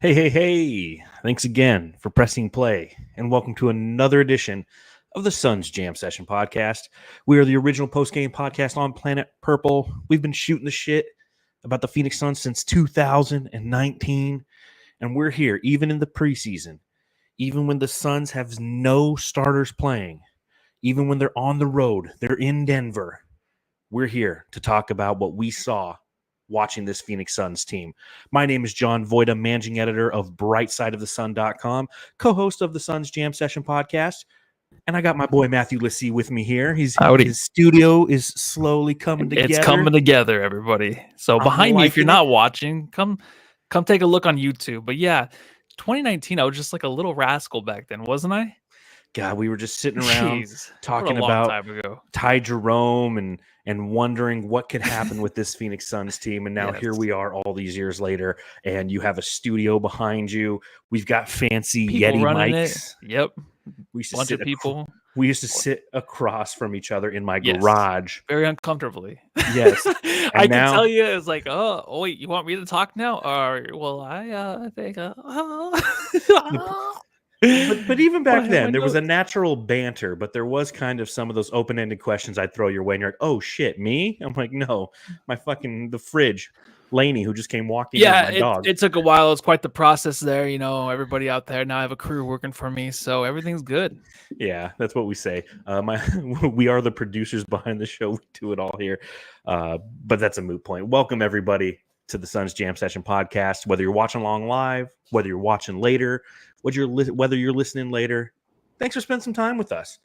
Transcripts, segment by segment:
Hey. Thanks again for pressing play, and welcome to another edition of the Suns Jam Session podcast. We are the original post-game podcast on Planet Purple. We've been shooting the shit about the Phoenix Suns since 2019, and we're here even in the preseason, even when the Suns have no starters playing, even when they're on the road, they're in Denver. We're here to talk about what we saw watching this Phoenix Suns team. My name is John Voida, managing editor of BrightSideOfTheSun.com, co-host of the Suns Jam Session podcast, and I got my boy Matthew Lissy with me here. Howdy. His studio is slowly coming together. It's coming together, everybody. So behind me, if you're not watching, come take a look on YouTube. But yeah, 2019, I was just like a little rascal back then, wasn't I? God, we were just sitting around talking what a long about time ago. Ty Jerome and wondering what could happen with this Phoenix Suns team. And now here we are all these years later, and you have a studio behind you. We've got fancy People Yeti running mics. It. Yep. We used to Bunch of people. We used to sit across from each other in my garage. Very uncomfortably. Yes. I can tell you, it's like, oh, wait, you want me to talk now? Or, well, I think... But even back then, there was a natural banter, but there was kind of some of those open-ended questions I'd throw your way, and you're like, oh, shit, me? I'm like, no, the fridge. Laney, who just came walking in, my dog. It took a while. It's quite the process there. You know, everybody out there. Now I have a crew working for me, so everything's good. Yeah, that's what we say. We are the producers behind the show. We do it all here. But that's a moot point. Welcome, everybody, to the Suns Jam Session podcast. Whether you're watching along live, whether you're watching later, whether you're listening later, thanks for spending some time with us.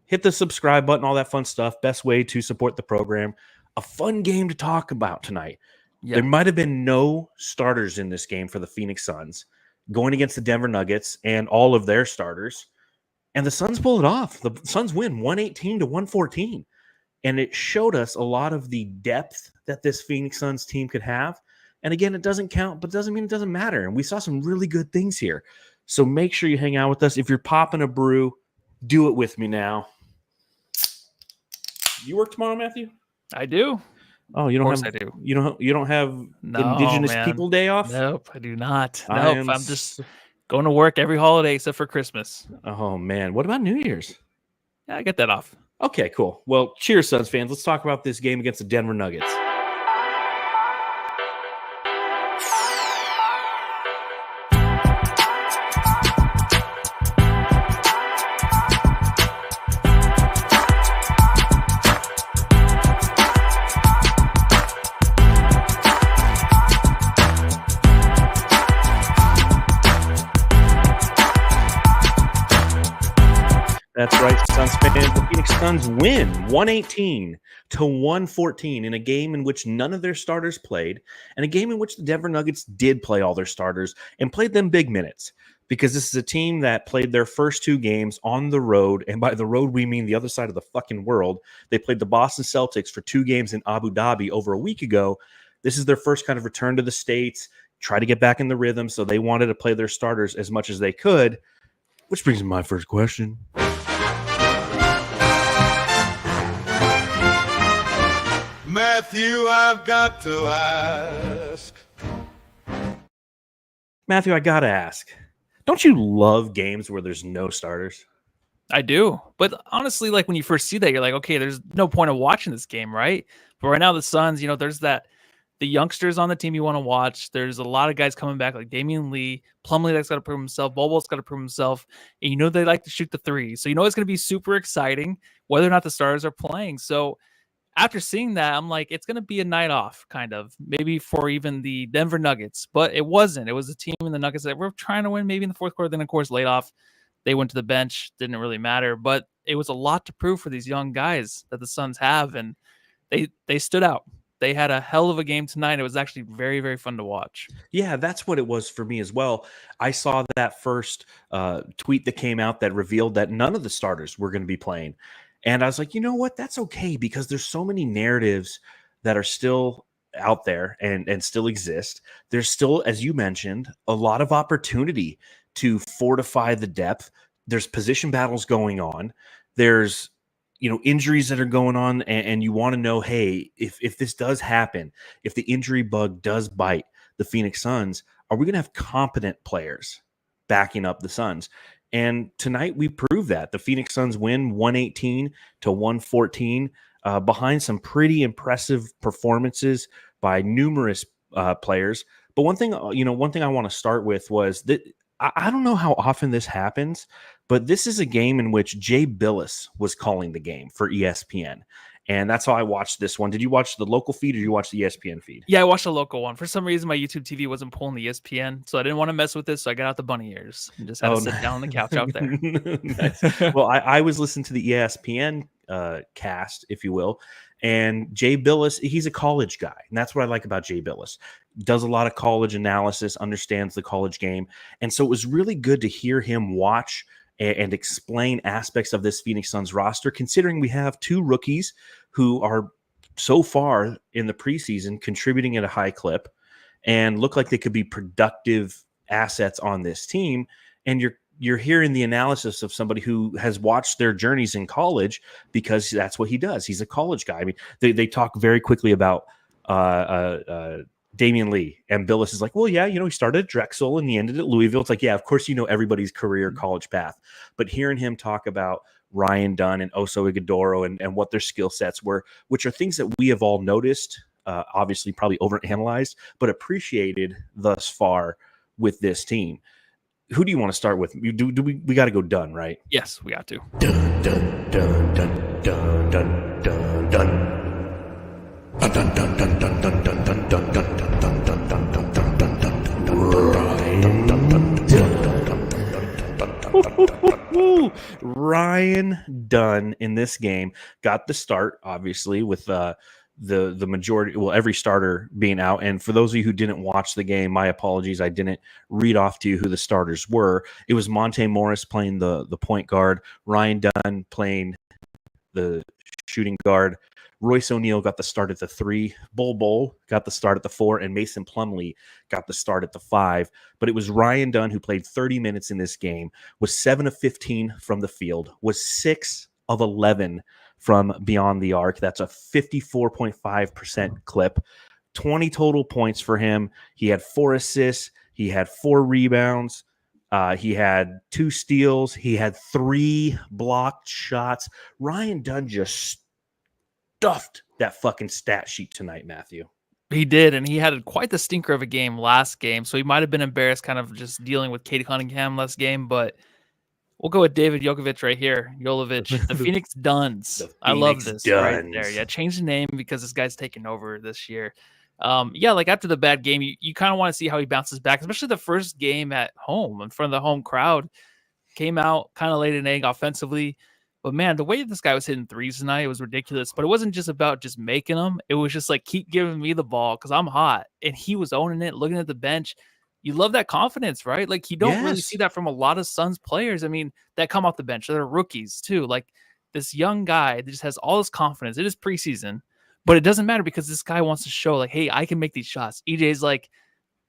Hit the subscribe button, all that fun stuff. Best way to support the program. A fun game to talk about tonight. Yep. There might have been no starters in this game for the Phoenix Suns going against the Denver Nuggets and all of their starters. And the Suns pull it off. The Suns win 118-114. And it showed us a lot of the depth that this Phoenix Suns team could have. And again, it doesn't count, but doesn't mean it doesn't matter. And we saw some really good things here. So make sure you hang out with us. If you're popping a brew, do it with me now. You work tomorrow, Matthew? I do. Oh, you don't have? I do. You don't have Indigenous People Day off? Nope, I do not. Nope, I'm just going to work every holiday except for Christmas. Oh man, what about New Year's? Yeah, I get that off. Okay, cool. Well, cheers, Suns fans. Let's talk about this game against the Denver Nuggets. That's right, Suns fans. The Phoenix Suns win 118-114 in a game in which none of their starters played, and a game in which the Denver Nuggets did play all their starters and played them big minutes, because this is a team that played their first two games on the road, and by the road we mean the other side of the fucking world. They played the Boston Celtics for 2 games in Abu Dhabi over a week ago. This is their first kind of return to the States, try to get back in the rhythm, so they wanted to play their starters as much as they could, which brings me to my first question. Matthew, I've got to ask. Matthew, I gotta ask. Don't you love games where there's no starters? I do. But honestly, like when you first see that, you're like, okay, there's no point of watching this game, right? But right now the Suns, there's the youngsters on the team you want to watch. There's a lot of guys coming back like Damian Lee, Plumlee that's got to prove himself, Bol Bol's got to prove himself. And they like to shoot the three. So it's going to be super exciting whether or not the starters are playing. So after seeing that, I'm like, it's going to be a night off, kind of, maybe for even the Denver Nuggets. But it wasn't. It was a team in the Nuggets that were trying to win maybe in the fourth quarter. Then, of course, laid off. They went to the bench. Didn't really matter. But it was a lot to prove for these young guys that the Suns have. And they stood out. They had a hell of a game tonight. It was actually very, very fun to watch. Yeah, that's what it was for me as well. I saw that first tweet that came out that revealed that none of the starters were going to be playing. And I was like, you know what? That's okay, because there's so many narratives that are still out there and still exist. There's still, as you mentioned, a lot of opportunity to fortify the depth. There's position battles going on. There's, injuries that are going on. And you want to know, hey, if this does happen, if the injury bug does bite the Phoenix Suns, are we going to have competent players backing up the Suns? And tonight we proved that. The Phoenix Suns win 118-114 behind some pretty impressive performances by numerous players. But one thing I want to start with was that I don't know how often this happens, but this is a game in which Jay Billis was calling the game for ESPN. And that's how I watched this one. Did you watch the local feed or did you watch the ESPN feed? Yeah, I watched the local one. For some reason, my YouTube TV wasn't pulling the ESPN, so I didn't want to mess with this. So I got out the bunny ears and just had to sit down on the couch out there. Nice. Well, I was listening to the ESPN cast, if you will, and Jay Billis, he's a college guy. And that's what I like about Jay Billis. Does a lot of college analysis, understands the college game. And so it was really good to hear him watch and explain aspects of this Phoenix Suns roster, considering we have two rookies who are so far in the preseason contributing at a high clip and look like they could be productive assets on this team. And you're hearing the analysis of somebody who has watched their journeys in college because that's what he does. He's a college guy. I mean, they talk very quickly about Damian Lee, and Billis is like, well, yeah, he started at Drexel and he ended at Louisville. It's like, yeah, of course, everybody's career college path, but hearing him talk about Ryan Dunn and Oso Ighodaro and what their skill sets were, which are things that we have all noticed, obviously probably overanalyzed, but appreciated thus far with this team. Who do you want to start with? We got to go Dunn, right? Yes, we got to. Dun, dun, dun, dun, dun, dun, dun, dun. Dun, dun, dun, dun, dun, dun, dun, dun, dun, dun, dun, dun, dun, dun, dun, dun, dun, dun, Ryan Dunn in this game got the start, obviously, with the majority, well, every starter being out. And for those of you who didn't watch the game, my apologies, I didn't read off to you who the starters were. It was Monte Morris playing the point guard, Ryan Dunn playing the shooting guard, Royce O'Neal got the start at the 3, Bol Bol got the start at the 4, and Mason Plumlee got the start at the 5. But it was Ryan Dunn who played 30 minutes in this game, was 7 of 15 from the field, was 6 of 11 from beyond the arc. That's a 54.5% clip. 20 total points for him. He had 4 assists. He had 4 rebounds. He had 2 steals. He had 3 blocked shots. Ryan Dunn just stuffed that fucking stat sheet tonight, Matthew. He did, and he had quite the stinker of a game last game, so he might have been embarrassed kind of just dealing with Cade Cunningham last game, but we'll go with David Jokovic right here. Jolovich, the Phoenix Duns. I love this Duns. right there. Yeah, change the name because this guy's taking over this year. Yeah, like after the bad game, you kind of want to see how he bounces back, especially the first game at home in front of the home crowd. Came out, kind of laid an egg offensively. But man, the way this guy was hitting threes tonight, it was ridiculous. But it wasn't just about just making them. It was just like, keep giving me the ball because I'm hot. And he was owning it, looking at the bench. You love that confidence, right? Like you don't really see that from a lot of Suns players. I mean, that come off the bench. They're rookies too. Like this young guy that just has all this confidence. It is preseason, but it doesn't matter because this guy wants to show like, hey, I can make these shots. EJ's like,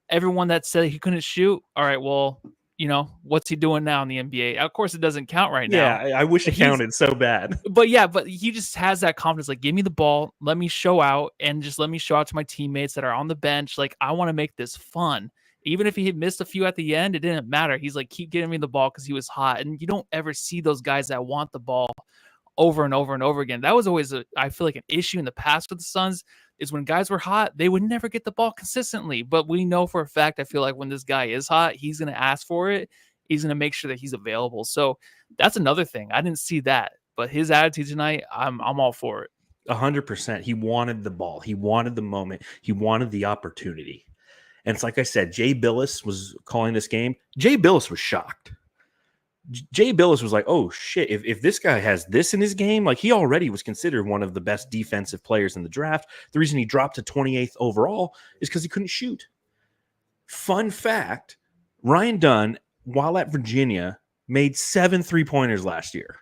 everyone that said he couldn't shoot. All right, well, what's he doing now in the NBA? Of course, it doesn't count right now. Yeah, I wish it counted so bad. But yeah, but he just has that confidence. Like, give me the ball, let me show out, and just let me show out to my teammates that are on the bench. Like, I want to make this fun. Even if he had missed a few at the end, it didn't matter. He's like, keep giving me the ball because he was hot. And you don't ever see those guys that want the ball over and over and over again. That was always, I feel like, an issue in the past with the Suns is when guys were hot, they would never get the ball consistently. But we know for a fact, I feel like when this guy is hot, he's going to ask for it. He's going to make sure that he's available. So that's another thing. I didn't see that. But his attitude tonight, I'm all for it. 100%. He wanted the ball. He wanted the moment. He wanted the opportunity. And it's like I said, Jay Billis was calling this game. Jay Billis was shocked. Jay Billis was like, oh, shit, if this guy has this in his game, like he already was considered one of the best defensive players in the draft. The reason he dropped to 28th overall is because he couldn't shoot. Fun fact, Ryan Dunn, while at Virginia, made 7 3-pointers last year.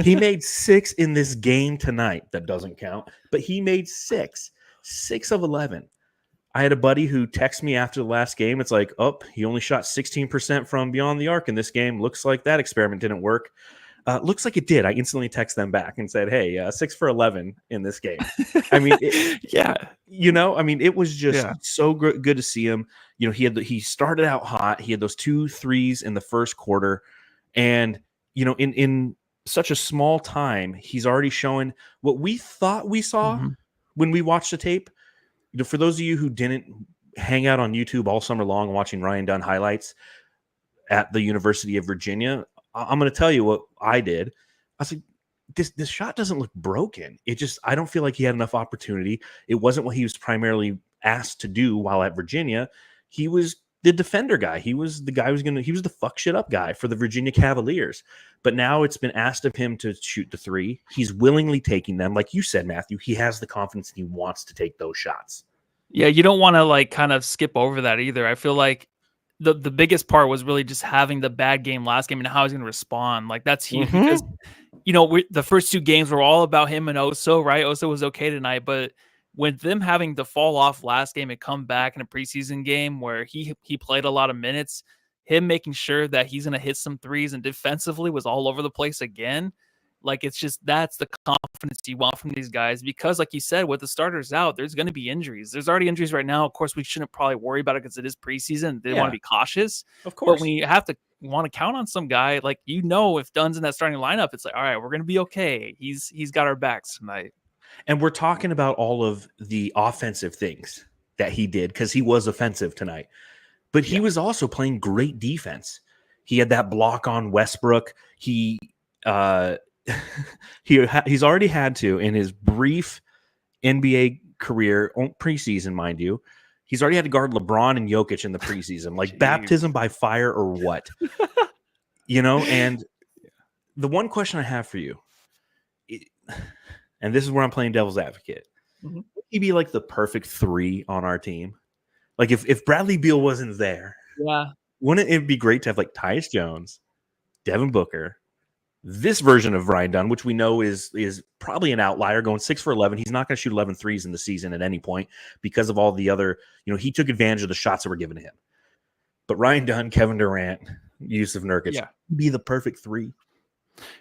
He made 6 in this game tonight. That doesn't count, but he made 6 of 11. I had a buddy who texted me after the last game. It's like, oh, he only shot 16% from beyond the arc in this game. Looks like that experiment didn't work. Looks like it did. I instantly text them back and said, hey, 6 for 11 in this game. I mean, Yeah. I mean, it was just so good to see him. He started out hot. He had those 2 threes in the first quarter. And, in such a small time, he's already showing what we thought we saw when we watched the tape. For those of you who didn't hang out on YouTube all summer long watching Ryan Dunn highlights at the University of Virginia, I'm going to tell you what I did. I was like, this shot doesn't look broken. I don't feel like he had enough opportunity. It wasn't what he was primarily asked to do while at Virginia. He was the defender guy. He was the guy he was the fuck shit up guy for the Virginia Cavaliers. But now it's been asked of him to shoot the 3. He's willingly taking them. Like you said, Matthew, he has the confidence and he wants to take those shots. Yeah, you don't want to kind of skip over that either. I feel like the biggest part was really just having the bad game last game and how he's going to respond. Like that's huge because the first 2 games were all about him and Oso, right? Oso was okay tonight, but with them having to fall off last game and come back in a preseason game where he played a lot of minutes, him making sure that he's going to hit some threes and defensively was all over the place again. Like, it's just, that's the confidence you want from these guys because, like you said, with the starters out, there's going to be injuries. There's already injuries right now. Of course, we shouldn't probably worry about it because it is preseason. They want to be cautious. Of course. But when you have to want to count on some guy, like, if Dunn's in that starting lineup, it's like, all right, we're going to be okay. He's got our backs tonight. And we're talking about all of the offensive things that he did because he was offensive tonight. But he was also playing great defense. He had that block on Westbrook. He's already had to, in his brief NBA career, preseason, mind you, he's already had to guard LeBron and Jokic in the preseason. Like, baptism by fire or what? And the one question I have for you, and this is where I'm playing devil's advocate, would he be like the perfect 3 on our team? Like, if Bradley Beal wasn't there, wouldn't it be great to have like Tyus Jones, Devin Booker, this version of Ryan Dunn, which we know is probably an outlier, going 6 for 11. He's not going to shoot 11 threes in the season at any point because of all the other, he took advantage of the shots that were given to him. But Ryan Dunn, Kevin Durant, Yusuf Nurkic, be the perfect 3.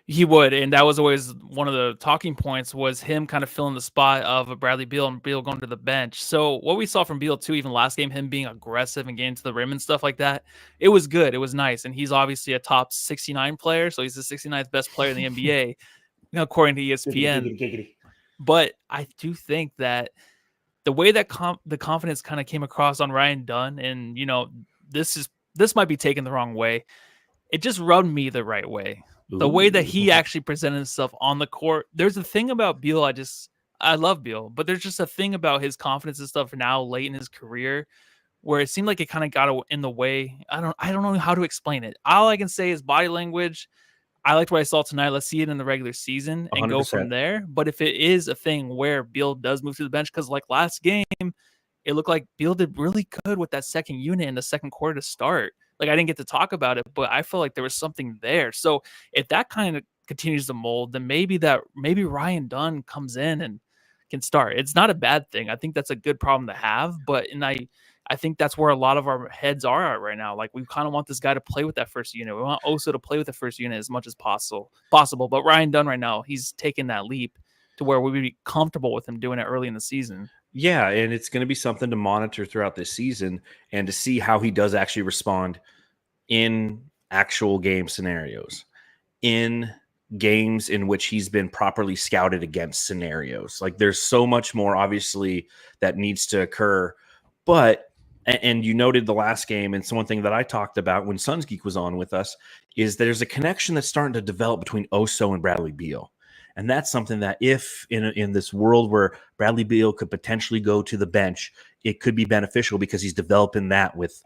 He would, and that was always one of the talking points, was him kind of filling the spot of Bradley Beal and Beal going to the bench. So what we saw from Beal too, even last game, him being aggressive and getting to the rim and stuff like that, it was good. It was nice, and he's obviously a top 69 player, so he's the 69th best player in the NBA, according to ESPN. But I do think that the way that the confidence kind of came across on Ryan Dunn, and this might be taken the wrong way, it just rubbed me the right way. The way that he actually presented himself on the court. There's a thing about Beal. I love Beal, but there's just a thing about his confidence and stuff now late in his career where it seemed like it kind of got in the way. I don't know how to explain it. All I can say is body language. I liked what I saw tonight. Let's see it in the regular season and 100%. Go from there. But if it is a thing where Beal does move to the bench, because like last game, it looked like Beal did really good with that second unit in the second quarter to start. Like, I didn't get to talk about it, but I felt like there was something there. So if that kind of continues to mold, then maybe Ryan Dunn comes in and can start. It's not a bad thing. I think that's a good problem to have. But I think that's where a lot of our heads are at right now. Like, we kind of want this guy to play with that first unit. We want Oso to play with the first unit as much as possible. But Ryan Dunn right now, he's taken that leap to where we would be comfortable with him doing it early in the season. Yeah, and it's going to be something to monitor throughout this season and to see how he does actually respond in actual game scenarios, in games in which he's been properly scouted against scenarios. Like, there's so much more, obviously, that needs to occur. But, and you noted the last game, and it's one thing that I talked about when Suns Geek was on with us, is there's a connection that's starting to develop between Oso and Bradley Beal. And that's something that if in this world where Bradley Beal could potentially go to the bench, it could be beneficial because he's developing that with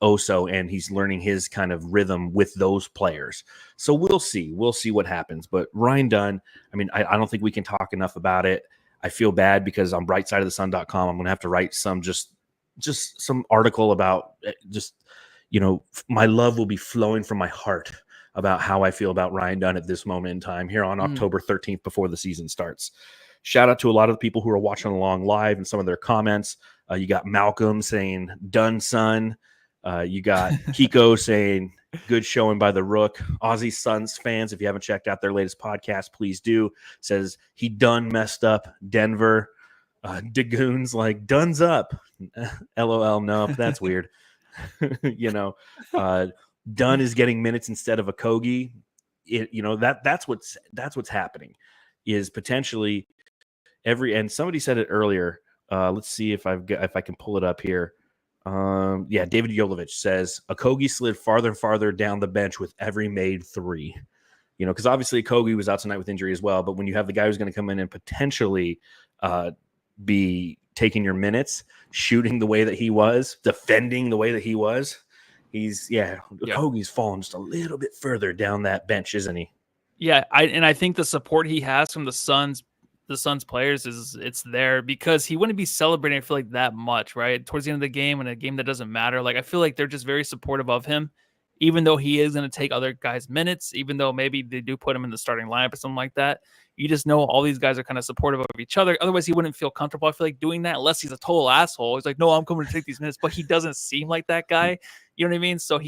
Oso and he's learning his kind of rhythm with those players. So we'll see. We'll see what happens. But Ryan Dunn, I mean, I don't think we can talk enough about it. I feel bad because on brightsideofthesun.com, I'm going to have to write some just some article about my love will be flowing from my heart about how I feel about Ryan Dunn at this moment in time here on October 13th before the season starts. Shout out to a lot of the people who are watching along live and some of their comments. You got Malcolm saying, Dunn son. You got Kiko saying, good showing by the Rook. Aussie Suns fans, if you haven't checked out their latest podcast, please do. Says he done messed up Denver. Dagoon's like, Dunn's up. LOL, no, that's weird. Dunn is getting minutes instead of a Kogi. That's what's happening is potentially and somebody said it earlier. Let's see if I can pull it up here. David Yolovich says Okogie slid farther and farther down the bench with every made three. Because obviously Okogie was out tonight with injury as well. But when you have the guy who's going to come in and potentially be taking your minutes, shooting the way that he was, defending the way that he was, Okogie's fallen just a little bit further down that bench, isn't he? Yeah, I think the support he has from the Suns players it's there because he wouldn't be celebrating, I feel like, that much, right? Towards the end of the game, in a game that doesn't matter. Like, I feel like they're just very supportive of him, even though he is going to take other guys' minutes, even though maybe they do put him in the starting lineup or something like that. You just know all these guys are kind of supportive of each other. Otherwise, he wouldn't feel comfortable, I feel like, doing that unless he's a total asshole. He's like, no, I'm coming to take these minutes, but he doesn't seem like that guy. You know what I mean? So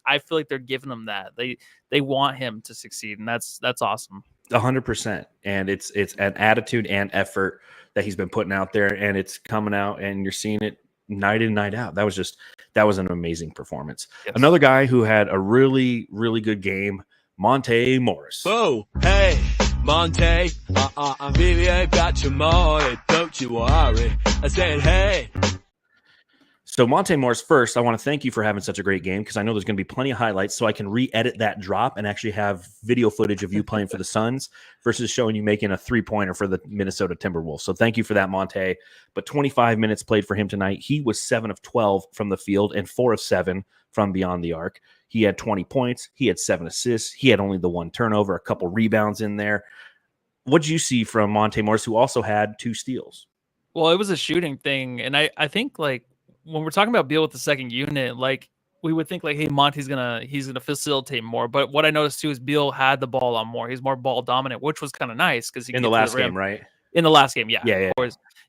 I feel like they're giving him that. They want him to succeed, and that's awesome. 100%. And it's an attitude and effort that he's been putting out there, and it's coming out, and you're seeing it night in, night out. That was an amazing performance. Yes. Another guy who had a really, really good game, Monte Morris. Oh, hey, Monte, I really ain't got your money, don't you worry. I said, hey. So Monte Morris, first, I want to thank you for having such a great game because I know there's going to be plenty of highlights so I can re-edit that drop and actually have video footage of you playing for the Suns versus showing you making a three-pointer for the Minnesota Timberwolves. So thank you for that, Monte. But 25 minutes played for him tonight. He was 7 of 12 from the field and 4 of 7 from beyond the arc. He had 20 points. He had 7 assists. He had only the 1 turnover, a couple rebounds in there. What did you see from Monte Morris, who also had 2 steals? Well, it was a shooting thing, and I think, like, when we're talking about Beal with the second unit, like, we would think like, hey, Monte's he's gonna facilitate more. But what I noticed too is Beal had the ball on more. He's more ball dominant, which was kind of nice because in the last game, right? In the last game, yeah.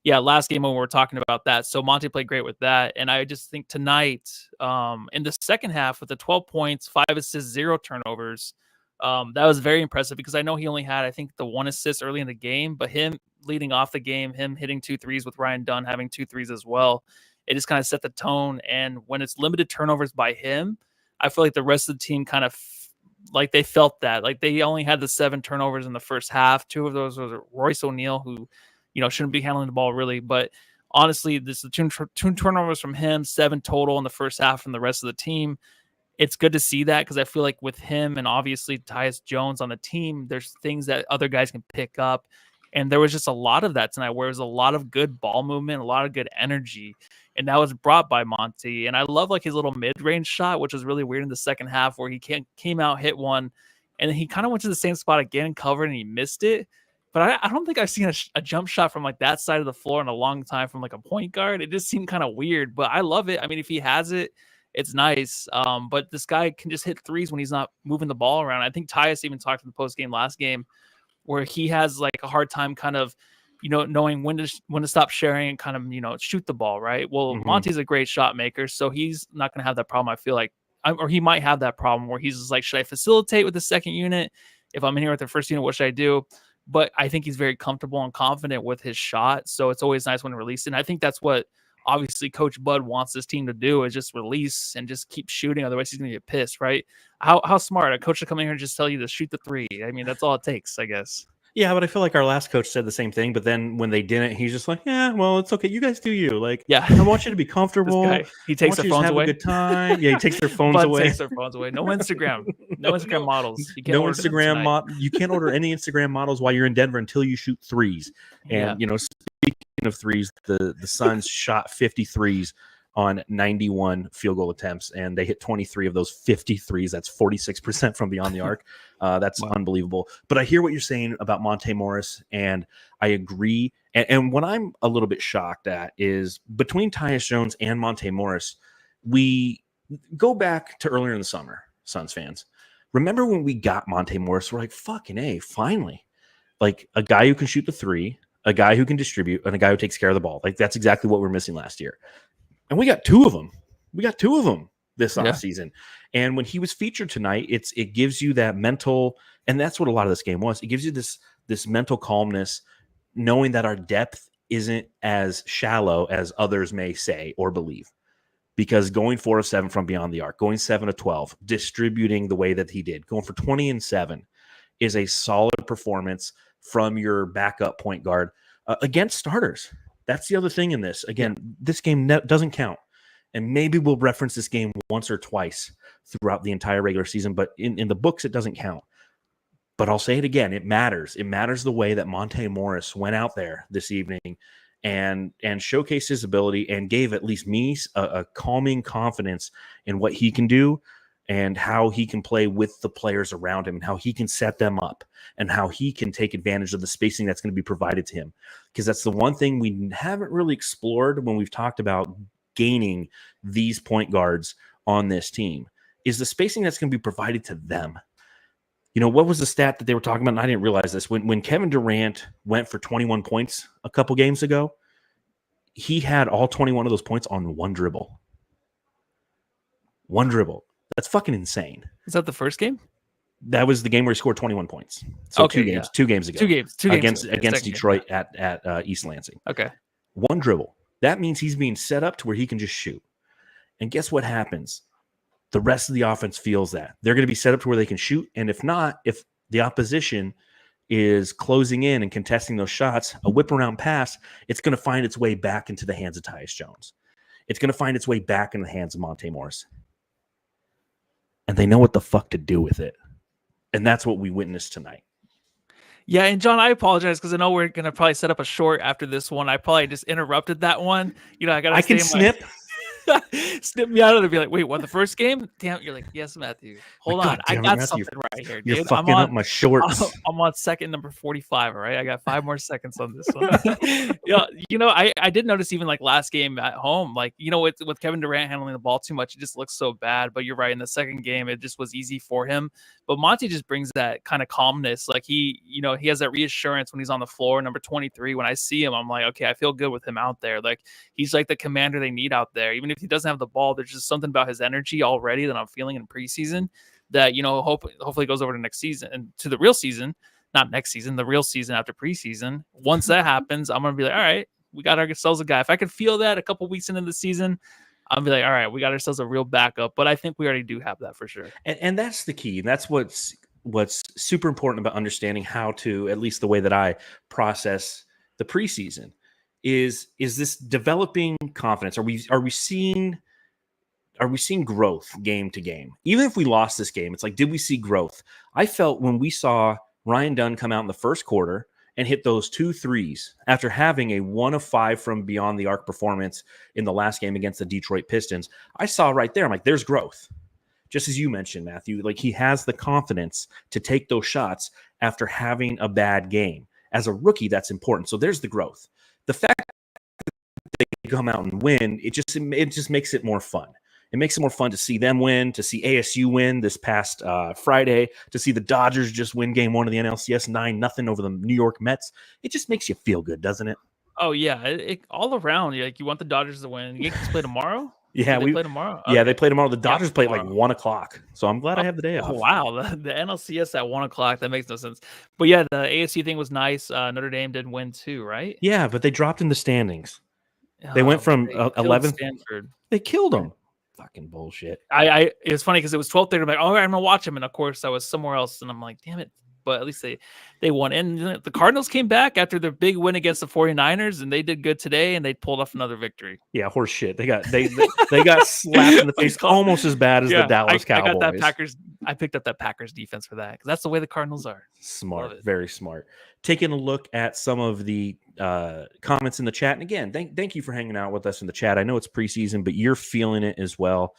Yeah. Last game when we were talking about that. So Monte played great with that, and I just think tonight, in the second half, with the 12 points, 5 assists, 0 turnovers, that was very impressive because I know he only had, I think, the 1 assist early in the game, but him leading off the game, him hitting 2 threes with Ryan Dunn having 2 threes as well. It just kind of set the tone. And when it's limited turnovers by him, I feel like the rest of the team kind of like they felt that. Like, they only had the 7 turnovers in the first half. 2 of those was Royce O'Neal, who, shouldn't be handling the ball really. But honestly, this is 2 turnovers from him, 7 total in the first half from the rest of the team. It's good to see that because I feel like with him and obviously Tyus Jones on the team, there's things that other guys can pick up. And there was just a lot of that tonight where it was a lot of good ball movement, a lot of good energy. And that was brought by Monte. And I love like his little mid-range shot, which was really weird in the second half where he came out, hit one, and then he kind of went to the same spot again, covered, and he missed it. But I don't think I've seen a jump shot from like that side of the floor in a long time from like a point guard. It just seemed kind of weird, but I love it. I mean, if he has it, it's nice. But this guy can just hit threes when he's not moving the ball around. I think Tyus even talked in the post game last game where he has like a hard time kind of, knowing when to stop sharing and kind of, shoot the ball, right? Well, Monte's a great shot maker, so he's not going to have that problem. I feel like, or he might have that problem where he's just like, should I facilitate with the second unit? If I'm in here with the first unit, what should I do? But I think he's very comfortable and confident with his shot, so it's always nice when releasing. I think that's what obviously Coach Bud wants this team to do, is just release and just keep shooting. Otherwise, he's going to get pissed, right? How smart a coach to come in here and just tell you to shoot the 3. I mean, that's all it takes, I guess. Yeah, but I feel like our last coach said the same thing, but then when they didn't, he's just like, yeah, well, it's okay. You guys do you. Like, yeah, I want you to be comfortable. He takes their phones away. Have a good time. Yeah, he takes their phones away. Takes their phones away. No Instagram. No Instagram models. You can't Instagram you can't order any Instagram models while you're in Denver until you shoot threes. And, speaking of threes, the Suns shot 50 threes on 91 field goal attempts, and they hit 23 of those 53s. That's 46% from beyond the arc. That's unbelievable. But I hear what you're saying about Monte Morris, and I agree. And what I'm a little bit shocked at is between Tyus Jones and Monte Morris, we go back to earlier in the summer, Suns fans. Remember when we got Monte Morris? We're like, fucking A, finally. Like a guy who can shoot the 3, a guy who can distribute, and a guy who takes care of the ball. Like, that's exactly what we're missing last year. And we got 2 of them. this offseason. And when he was featured tonight, it gives you that mental, and that's what a lot of this game was. It gives you this mental calmness, knowing that our depth isn't as shallow as others may say or believe. Because going 4 of 7 from beyond the arc, going 7 of 12, distributing the way that he did, going for 20 and 7 is a solid performance from your backup point guard against starters. That's the other thing in this. Again, this game doesn't count. And maybe we'll reference this game once or twice throughout the entire regular season, but in the books, it doesn't count. But I'll say it again, it matters. It matters the way that Monte Morris went out there this evening and showcased his ability and gave at least me a calming confidence in what he can do and how he can play with the players around him and how he can set them up and how he can take advantage of the spacing that's going to be provided to him. Because that's the one thing we haven't really explored when we've talked about gaining these point guards on this team is the spacing that's going to be provided to them. You know, what was the stat that they were talking about? And I didn't realize this. When Kevin Durant went for 21 points a couple games ago, he had all 21 of those points on one dribble. One dribble. That's fucking insane. Is that the first game? That was the game where he scored 21 points. So okay, 2 games ago. Two games against Detroit at East Lansing. Okay. One dribble. That means he's being set up to where he can just shoot. And guess what happens? The rest of the offense feels that. They're going to be set up to where they can shoot. And if not, if the opposition is closing in and contesting those shots, a whip around pass, it's going to find its way back into the hands of Tyus Jones. It's going to find its way back in the hands of Monte Morris. And they know what the fuck to do with it. And that's what we witnessed tonight. Yeah, and John, I apologize because I know we're going to probably set up a short after this one. I probably just interrupted that one. You know, I can snip. Snip me out of it and be like, wait, what, the first game? Damn, you're like, yes, Matthew. Hold on. I got something right here, dude. You're fucking up my shorts. I'm on second number 45, all right? I got 5 more seconds on this one. Yeah, you know, I did notice even like last game at home, like, you know, with Kevin Durant handling the ball too much, it just looks so bad. But you're right, in the second game, it just was easy for him. But Monty just brings that kind of calmness. Like he has that reassurance when he's on the floor. Number 23, when I see him, I'm like, okay, I feel good with him out there. Like he's like the commander they need out there. Even if he doesn't have the ball, there's just something about his energy already that I'm feeling in preseason that, you know, hopefully goes over to next season and to the real season, not next season, the real season after preseason. Once that happens, I'm going to be like, all right, we got ourselves a guy. If I could feel that a couple weeks into the season, I'll be like, all right, we got ourselves a real backup. But I think we already do have that for sure. And that's the key. That's what's super important about understanding how to, at least the way that I process the preseason, is this developing confidence? Are we seeing growth game to game? Even if we lost this game, it's like, did we see growth? I felt when we saw Ryan Dunn come out in the first quarter and hit those 2 threes after having a 1 of 5 from beyond the arc performance in the last game against the Detroit Pistons, I saw right there, I'm like, there's growth. Just as you mentioned, Matthew, like he has the confidence to take those shots after having a bad game. As a rookie, that's important. So there's the growth. The fact that they come out and win, it just makes it more fun. It makes it more fun to see them win, to see ASU win this past Friday, to see the Dodgers just win game 1 of the NLCS 9-0 over the New York Mets. It just makes you feel good, doesn't it? Oh, yeah. It all around. Like, you want the Dodgers to win. The Yankees play tomorrow? Yeah, they play tomorrow. Okay. Yeah, they play tomorrow. The Dodgers play at like 1 o'clock. So I'm glad I have the day off. Oh, wow. The NLCS at 1 o'clock. That makes no sense. But yeah, the ASU thing was nice. Notre Dame did win too, right? Yeah, but they dropped in the standings. They went from 11th. Stanford. They killed them. Fucking bullshit. It was funny because it was 12:30. I'm like, all right, I'm gonna watch them, and of course I was somewhere else, and I'm like, damn it. But at least they won. And the Cardinals came back after their big win against the 49ers, and they did good today, and they pulled off another victory. Yeah, horse shit. They got slapped in the face almost as bad as the Dallas Cowboys. I picked up that Packers defense for that because that's the way the Cardinals are. Smart, very smart. Taking a look at some of the comments in the chat, and again, thank you for hanging out with us in the chat. I know it's preseason, but you're feeling it as well.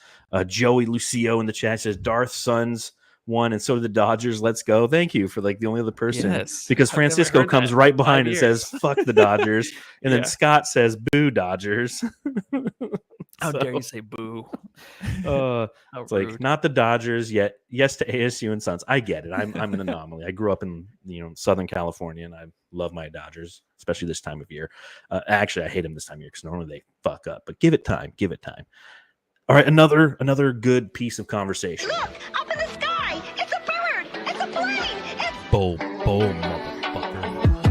Joey Lucio in the chat says Darth Suns won, and so did the Dodgers. Let's go. Thank you for like the only other person, because Francisco comes right behind and says fuck the Dodgers, and then Scott says boo Dodgers. How dare you say boo? It's like not the Dodgers yet. Yes to ASU and Suns. I get it. I'm an anomaly. I grew up in Southern California, and I love my Dodgers, especially this time of year. Actually, I hate them this time of year because normally they fuck up. But give it time. Give it time. All right, another good piece of conversation. Look, up in the sky! It's a bird! It's a plane! It's Bol Bol, motherfucker.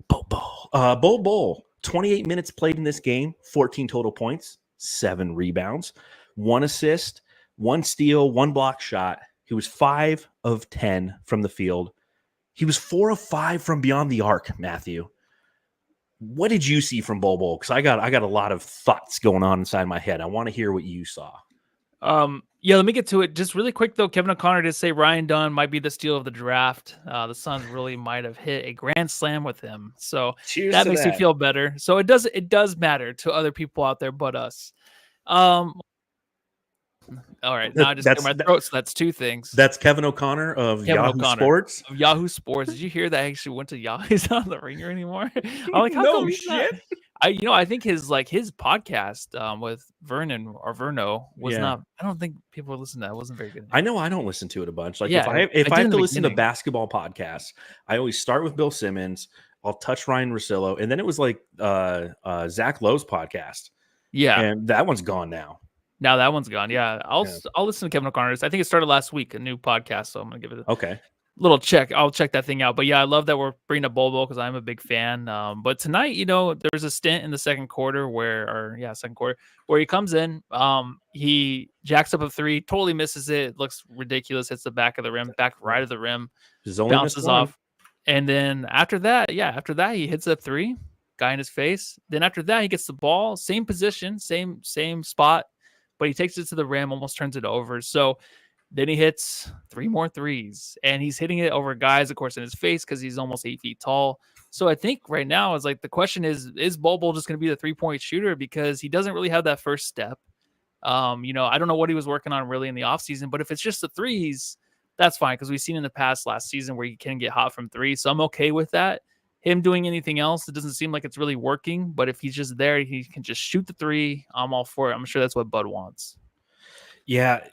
Bol Bol. Bol Bol, 28 minutes played in this game, 14 total points, 7 rebounds, 1 assist, 1 steal, 1 block shot. He was 5 of 10 from the field. He was 4 of 5 from beyond the arc, Matthew. What did you see from Bol Bol? Because I got a lot of thoughts going on inside my head. I want to hear what you saw. Yeah, let me get to it. Just really quick though, Kevin O'Connor did say Ryan Dunn might be the steal of the draft. The Suns really might have hit a grand slam with him, so Cheers that to makes me feel better. So it does matter to other people out there but us. All right, now I just cleared my throat. So that's 2 things. That's Kevin O'Connor of Kevin Yahoo O'Connor Sports. Of Yahoo Sports. Did you hear that? I actually went to Yahoo. He's not on the Ringer anymore. I'm like, how No come he's not? shit. I think his podcast with Vernon or Verno was not. I don't think people listen to that. It wasn't very good. I know I don't listen to it a bunch. Like Yeah, if I I did have in to the listen to beginning. basketball podcasts, I always start with Bill Simmons. I'll touch Ryan Russillo, and then it was like Zach Lowe's podcast. Yeah, And that one's gone now. now that one's gone. Yeah, I'll listen to Kevin O'Connor's. I think it started last week, a new podcast. So I'm gonna give it a Okay. little check. I'll check that thing out. But yeah, I love that we're bringing up Bol Bol because I'm a big fan. But tonight, there's a stint in the second quarter where he comes in. He jacks up a 3, totally misses it. It looks ridiculous. Hits the back of the rim, back right of the rim, He's only missed bounces one. off. And then after that, he hits a 3, guy in his face. Then after that, he gets the ball, same position, same spot, but he takes it to the rim, almost turns it over. So then he hits 3 more threes, and he's hitting it over guys, of course, in his face because he's almost 8 feet tall. So I think right now is like the question is Bol Bol just going to be the 3-point shooter because he doesn't really have that first step. I don't know what he was working on really in the offseason, but if it's just the threes, that's fine because we've seen in the past last season where he can get hot from 3. So I'm okay with that. Him doing anything else, it doesn't seem like it's really working, but if he's just there, he can just shoot the 3. I'm all for it. I'm sure that's what Bud wants. Yeah.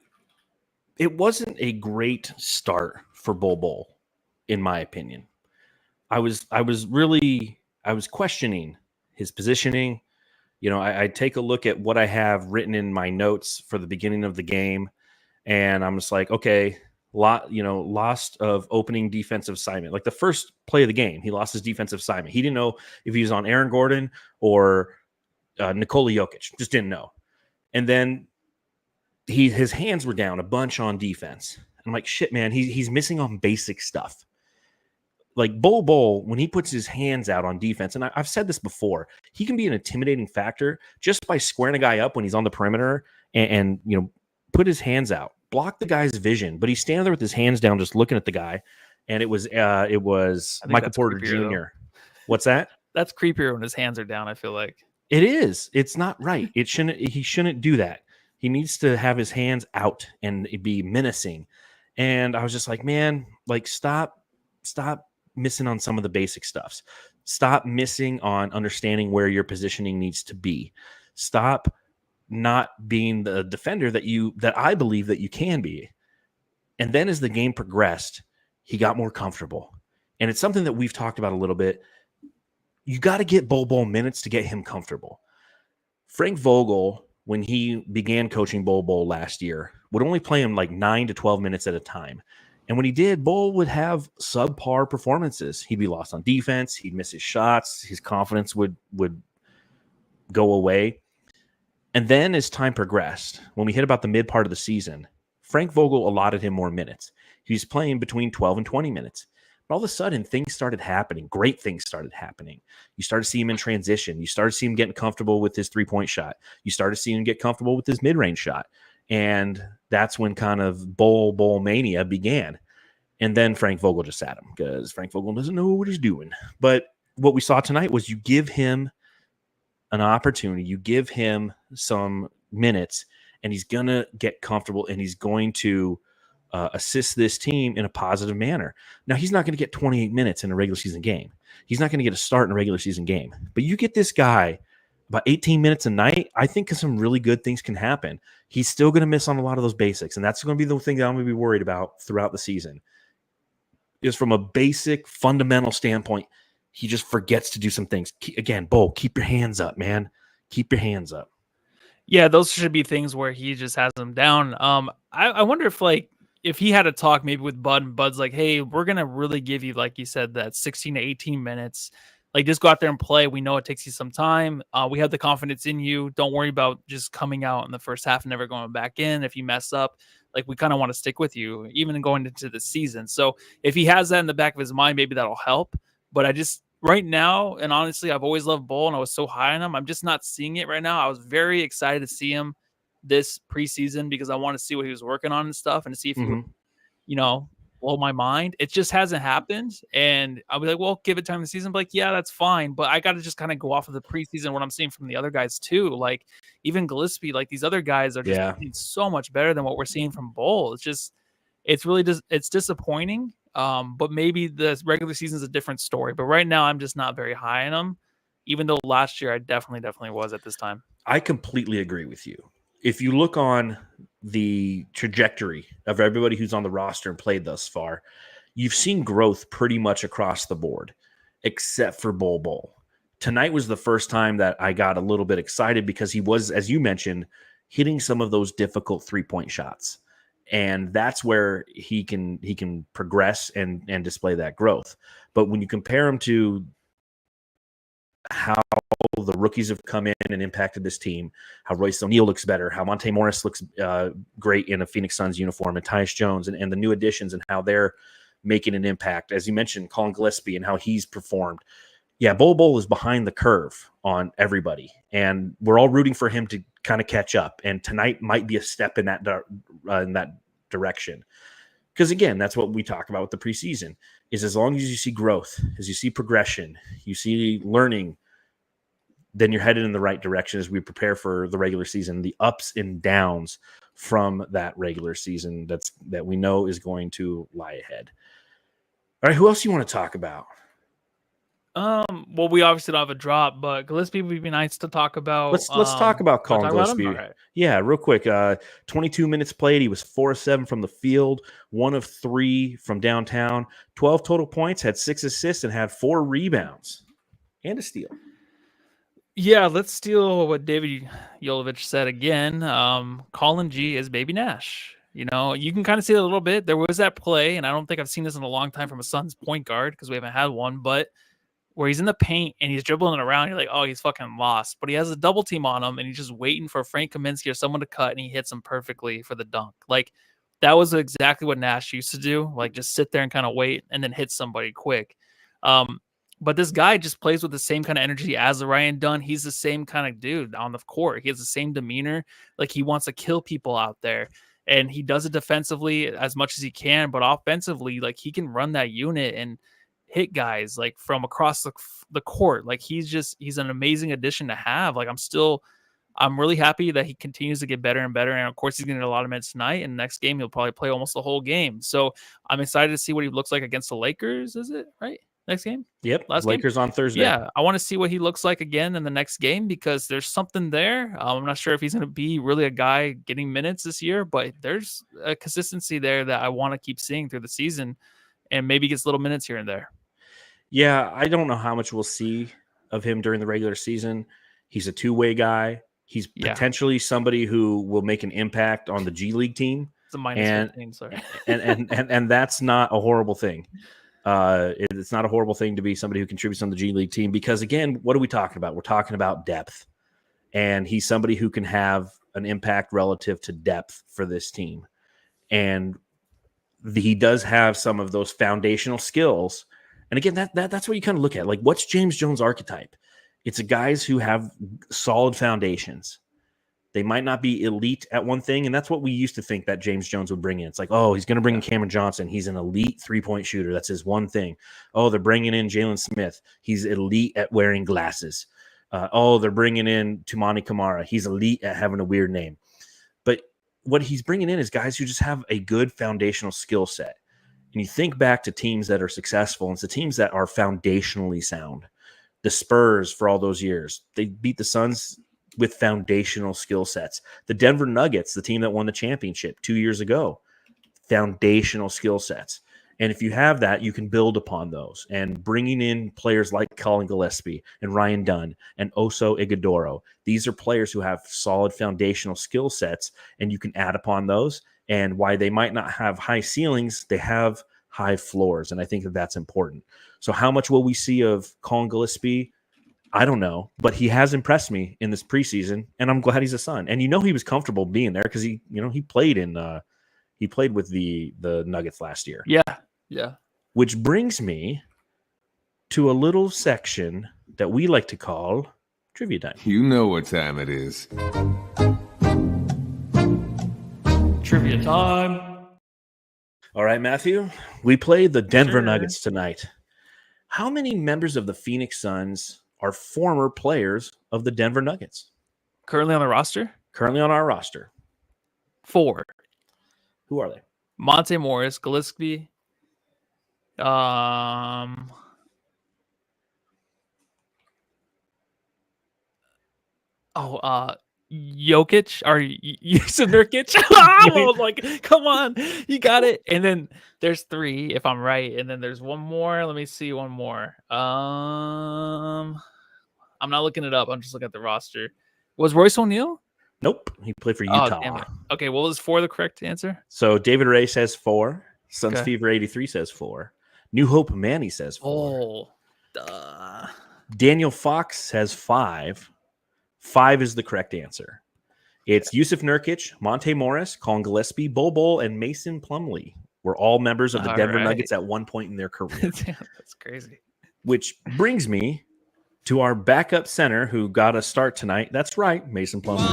It wasn't a great start for Bol Bol, in my opinion. I was questioning his positioning. I take a look at what I have written in my notes for the beginning of the game, and I'm just like, okay, lost of opening defensive assignment. Like the first play of the game, he lost his defensive assignment. He didn't know if he was on Aaron Gordon or Nikola Jokic. Just didn't know. And then his hands were down a bunch on defense. I'm like, shit, man, he's missing on basic stuff. Like Bol Bol, when he puts his hands out on defense, and I've said this before, he can be an intimidating factor just by squaring a guy up when he's on the perimeter and put his hands out, block the guy's vision. But he's standing there with his hands down, just looking at the guy. And it was Michael Porter Jr. Though. What's that? That's creepier when his hands are down, I feel like. It is. It's not right. He shouldn't do that. He needs to have his hands out and be menacing. And I was just like, man, like stop missing on some of the basic stuffs. Stop missing on understanding where your positioning needs to be. Stop not being the defender that I believe that you can be. And then as the game progressed, he got more comfortable. And it's something that we've talked about a little bit. You got to get Bol Bol minutes to get him comfortable. Frank Vogel, when he began coaching Bol Bol last year, would only play him like 9 to 12 minutes at a time. And when he did, Bol would have subpar performances. He'd be lost on defense. He'd miss his shots. His confidence would go away. And then as time progressed, when we hit about the mid part of the season, Frank Vogel allotted him more minutes. He was playing between 12 and 20 minutes. But all of a sudden, things started happening. Great things started happening. You started to see him in transition. You started to see him getting comfortable with his three-point shot. You started to see him get comfortable with his mid-range shot. And that's when kind of Bol mania began. And then Frank Vogel just sat him because Frank Vogel doesn't know what he's doing. But what we saw tonight was you give him an opportunity, you give him some minutes, and he's going to get comfortable and he's going to assist this team in a positive manner. Now, he's not going to get 28 minutes in a regular season game. He's not going to get a start in a regular season game. But you get this guy about 18 minutes a night, I think some really good things can happen. He's still going to miss on a lot of those basics, and that's going to be the thing that I'm going to be worried about throughout the season, is from a basic fundamental standpoint, he just forgets to do some things. Again, Bol, keep your hands up, man. Keep your hands up. Yeah, those should be things where he just has them down. I wonder if he had a talk maybe with Bud, and Bud's like, hey, we're gonna really give you, like you said, that 16 to 18 minutes. Like, just go out there and play. We know it takes you some time. We have the confidence in you. Don't worry about just coming out in the first half and never going back in. If you mess up, like, we kind of want to stick with you, even going into the season. So if he has that in the back of his mind, maybe that'll help. But I just right now, and honestly, I've always loved Bol, and I was so high on him. I'm just not seeing it right now. I was very excited to see him this preseason because I want to see what he was working on and stuff, and to see if he would, blow my mind. It just hasn't happened, and I'll be like, well, give it time in the season. But like, yeah, that's fine, but I got to just kind of go off of the preseason, what I'm seeing from the other guys too. Like even Gillespie, like these other guys are just so much better than what we're seeing from Bol. It's really just it's disappointing. But maybe the regular season is a different story. But right now, I'm just not very high on them, even though last year I definitely was at this time. I completely agree with you. If you look on the trajectory of everybody who's on the roster and played thus far, you've seen growth pretty much across the board, except for Bol Bol. Tonight was the first time that I got a little bit excited because he was, as you mentioned, hitting some of those difficult 3-point shots. And that's where he can progress and display that growth. But when you compare him to how the rookies have come in and impacted this team, how Royce O'Neal looks better, how Monte Morris looks great in a Phoenix Suns uniform, and Tyus Jones and the new additions and how they're making an impact. As you mentioned, Colin Gillespie and how he's performed. Yeah, Bol Bol is behind the curve on everybody, and we're all rooting for him to kind of catch up. And tonight might be a step in that direction. Because again, that's what we talk about with the preseason, is as long as you see growth, as you see progression, you see learning, then you're headed in the right direction as we prepare for the regular season, the ups and downs from that regular season that we know is going to lie ahead. All right, who else do you want to talk about? Well, we obviously don't have a drop, but Gillespie would be nice to talk about. Let's talk about Colin Gillespie. Right. Yeah, real quick. 22 minutes played. He was 4 of 7 from the field, 1 of 3 from downtown, 12 total points, had 6 assists, and had 4 rebounds and a steal. Yeah, let's steal what David Yolovich said again. Colin G is Baby Nash. You can kind of see it a little bit. There was that play, and I don't think I've seen this in a long time from a Suns point guard because we haven't had one, but where he's in the paint and he's dribbling it around, you're like, oh, he's fucking lost. But he has a double team on him, and he's just waiting for Frank Kaminsky or someone to cut, and he hits him perfectly for the dunk. Like, that was exactly what Nash used to do. Like, just sit there and kind of wait and then hit somebody quick. But this guy just plays with the same kind of energy as the Ryan Dunn. He's the same kind of dude on the court. He has the same demeanor. Like, he wants to kill people out there. And he does it defensively as much as he can. But offensively, like, he can run that unit and hit guys, like, from across the court. Like, he's an amazing addition to have. Like, I'm really happy that he continues to get better and better. And, of course, he's going to get a lot of minutes tonight. And next game, he'll probably play almost the whole game. So I'm excited to see what he looks like against the Lakers. Is it right? Next game? Yep. Last Lakers game? On Thursday. Yeah. I want to see what he looks like again in the next game because there's something there. I'm not sure if he's going to be really a guy getting minutes this year, but there's a consistency there that I want to keep seeing through the season and maybe gets little minutes here and there. Yeah. I don't know how much we'll see of him during the regular season. He's a two-way guy. He's potentially somebody who will make an impact on the G League team. It's a minus 15, sorry. and that's not a horrible thing. It's not a horrible thing to be somebody who contributes on the G League team because, again, what are we talking about? We're talking about depth. And he's somebody who can have an impact relative to depth for this team. And he does have some of those foundational skills. And, again, that's what you kind of look at. Like, what's James Jones' archetype? It's a guys who have solid foundations. They might not be elite at one thing, and that's what we used to think that James Jones would bring in. It's like, oh, he's going to bring in Cameron Johnson. He's an elite three-point shooter. That's his one thing. Oh, they're bringing in Jalen Smith. He's elite at wearing glasses. They're bringing in Tumani Kamara. He's elite at having a weird name. But what he's bringing in is guys who just have a good foundational skill set. And you think back to teams that are successful, and it's the teams that are foundationally sound. The Spurs for all those years, they beat the Suns with foundational skill sets. The Denver Nuggets, the team that won the championship 2 years ago, foundational skill sets. And if you have that, you can build upon those. And bringing in players like Colin Gillespie and Ryan Dunn and Oso Ighodaro, these are players who have solid foundational skill sets, and you can add upon those. And why they might not have high ceilings, they have high floors. And I think that that's important. So how much will we see of Colin Gillespie? I don't know, but he has impressed me in this preseason, and I'm glad he's a Sun. And he was comfortable being there because he played with the Nuggets last year. Yeah. Which brings me to a little section that we like to call Trivia Time. You know what time it is. Trivia time. All right, Matthew, we played the Denver Sure. Nuggets tonight. How many members of the Phoenix Suns are former players of the Denver Nuggets? Currently on the roster? Currently on our roster. 4. Who are they? Monte Morris, Gillespie, Jokic or Yusuf Nurkic. I was like, come on, you got it. And then there's 3, if I'm right. And then there's one more. Let me see one more. I'm not looking it up. I'm just looking at the roster. Was Royce O'Neal? Nope. He played for Oh, Utah. damn it. Okay, what was 4 the correct answer? So David Ray says 4. Suns Okay. Fever 83 says 4. New Hope Manny says 4. Oh, duh. Daniel Fox says 5. 5 is the correct answer. It's Yusuf Nurkic, Monte Morris, Colin Gillespie, Bol Bol, and Mason Plumlee were all members of the All Denver right. Nuggets at one point in their career. Damn, that's crazy. Which brings me to our backup center who got a start tonight. That's right, Mason Plumlee.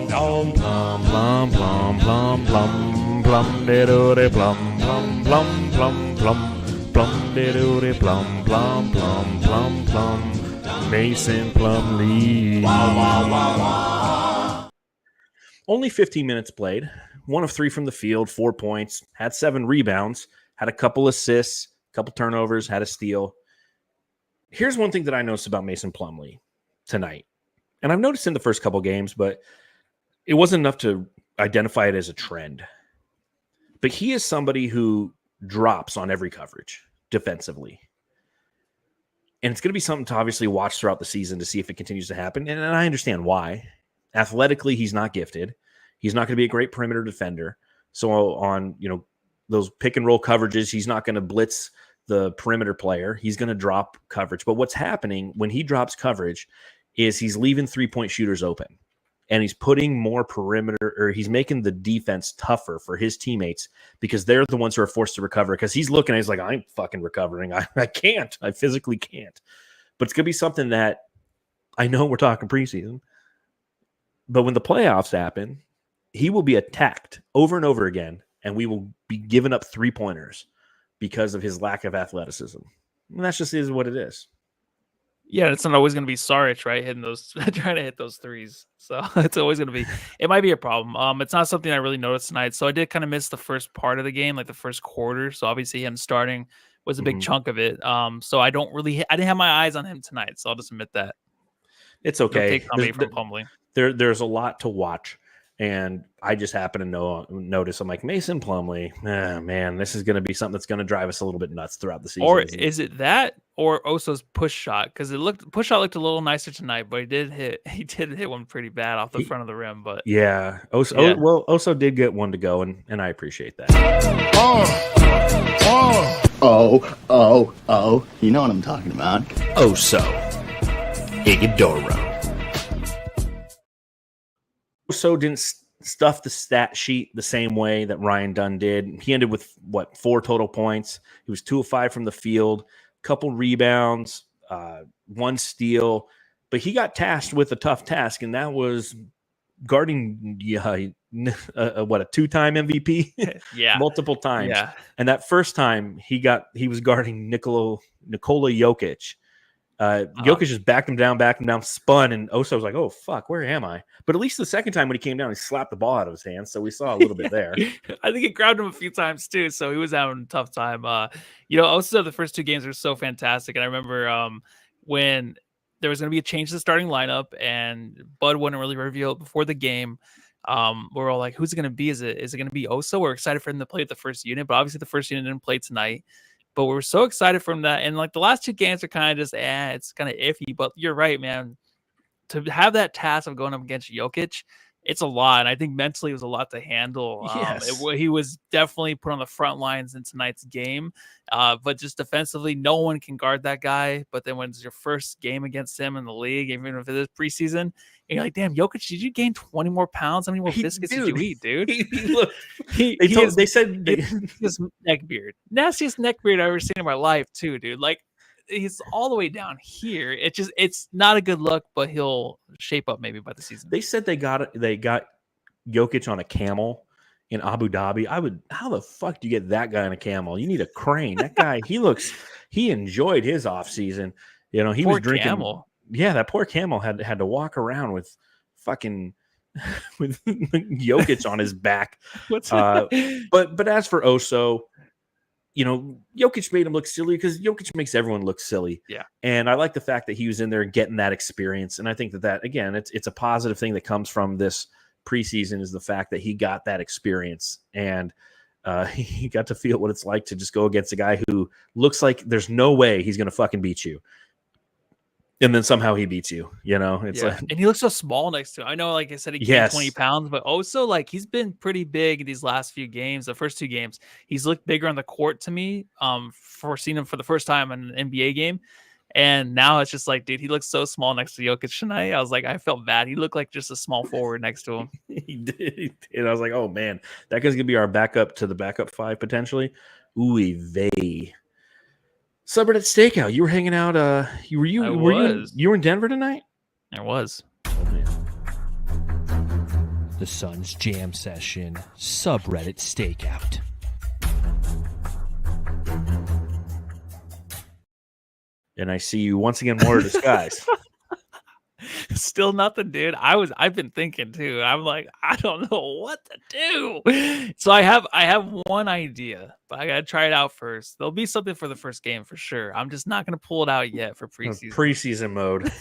Plum, plum, plum, plum, plum, plum, de-do-de, plum, plum, plum, plum, plum, plum, de-do-de, plum, plum, plum, plum, plum, Mason Plumlee. Only 15 minutes played. 1 of 3 from the field, 4 points, had 7 rebounds, had a couple assists, a couple turnovers, had a steal. Here's one thing that I noticed about Mason Plumlee tonight. And I've noticed in the first couple games, but it wasn't enough to identify it as a trend. But he is somebody who drops on every coverage defensively. And it's going to be something to obviously watch throughout the season to see if it continues to happen. And I understand why. Athletically, he's not gifted. He's not going to be a great perimeter defender. So on, those pick and roll coverages, he's not going to blitz the perimeter player. He's going to drop coverage. But what's happening when he drops coverage is he's leaving 3-point shooters open. And he's putting more perimeter, or he's making the defense tougher for his teammates because they're the ones who are forced to recover. Because he's looking, he's like, I'm fucking recovering. I can't. I physically can't. But it's going to be something that I know we're talking preseason. But when the playoffs happen, he will be attacked over and over again, and we will be giving up 3-pointers because of his lack of athleticism. And that's just is what it is. Yeah, it's not always going to be Saric, right? Hitting those, trying to hit those threes. So it's always going to be, it might be a problem. It's not something I really noticed tonight. So I did kind of miss the first part of the game, like the first quarter. So obviously him starting was a big chunk of it. So I didn't have my eyes on him tonight. So I'll just admit that. It's okay. From Plumlee. There's a lot to watch. And I just happen to notice, I'm like, Mason Plumlee, man, this is going to be something that's going to drive us a little bit nuts throughout the season. Or is it that or Oso's push shot? Because push shot looked a little nicer tonight, but he did hit one pretty bad off the front of the rim. But yeah, Oso did get one to go, and I appreciate that. Oh, you know what I'm talking about. Oso Ighodaro. Oso didn't stuff the stat sheet the same way that Ryan Dunn did. He ended with 4 total points. He was 2 of 5 from the field, couple rebounds, 1 steal, but he got tasked with a tough task, and that was guarding a 2-time MVP, yeah, multiple times. Yeah, and that first time he was guarding Nikola Jokic. Jokic just backed him down, spun, and Oso was like, oh, fuck, where am I? But at least the second time when he came down, he slapped the ball out of his hands, so we saw a little bit there. I think it grabbed him a few times, too, so he was having a tough time. Oso, the first 2 games were so fantastic, and I remember when there was going to be a change to the starting lineup, and Bud wouldn't really reveal it before the game. We're all like, who's it going to be? Is it going to be Oso? We're excited for him to play with the first unit, but obviously the first unit didn't play tonight. But we're so excited from that. And like the last 2 games are kind of just, it's kind of iffy. But you're right, man. To have that task of going up against Jokic, it's a lot. And I think mentally it was a lot to handle. Yes. He was definitely put on the front lines in tonight's game. But just defensively, no one can guard that guy. But then when it's your first game against him in the league, even if it is preseason, and you're like, damn, Jokic, did you gain 20 more pounds? How many more biscuits did you eat, dude? They said his neck beard. Nastiest neck beard I've ever seen in my life, too, dude. Like, he's all the way down here. It's not a good look, but he'll shape up maybe by the season. They said they got Jokic on a camel in Abu Dhabi. How the fuck do you get that guy on a camel? You need a crane. That guy, he enjoyed his off season. You know, he Poor was drinking. camel. Yeah, that poor camel had to walk around with fucking with Jokic on his back. But as for Oso, you know, Jokic made him look silly because Jokic makes everyone look silly. Yeah. And I like the fact that he was in there getting that experience. And I think that again, it's a positive thing that comes from this preseason is the fact that he got that experience and he got to feel what it's like to just go against a guy who looks like there's no way he's going to fucking beat you. And then somehow he beats you, you know, it's like, and he looks so small next to him. I know, like I said, he gained 20 pounds, but also like he's been pretty big in these last few games. The first 2 games, he's looked bigger on the court to me. For seeing him for the first time in an NBA game, and now it's just like, dude, he looks so small next to Jokic tonight. I was like, I felt bad. He looked like just a small forward next to him. He did, and I was like, oh man, that guy's gonna be our backup to the backup 5 potentially. Ooh, vey. Subreddit Stakeout. You were hanging out. You were in Denver tonight? I was. Oh, man. The Suns Jam Session Subreddit Stakeout. And I see you once again more disguise. Still nothing, dude. I've been thinking too. I'm like, I don't know what to do. So I have one idea, but I gotta try it out first. There'll be something for the first game for sure. I'm just not gonna pull it out yet for preseason. Preseason mode.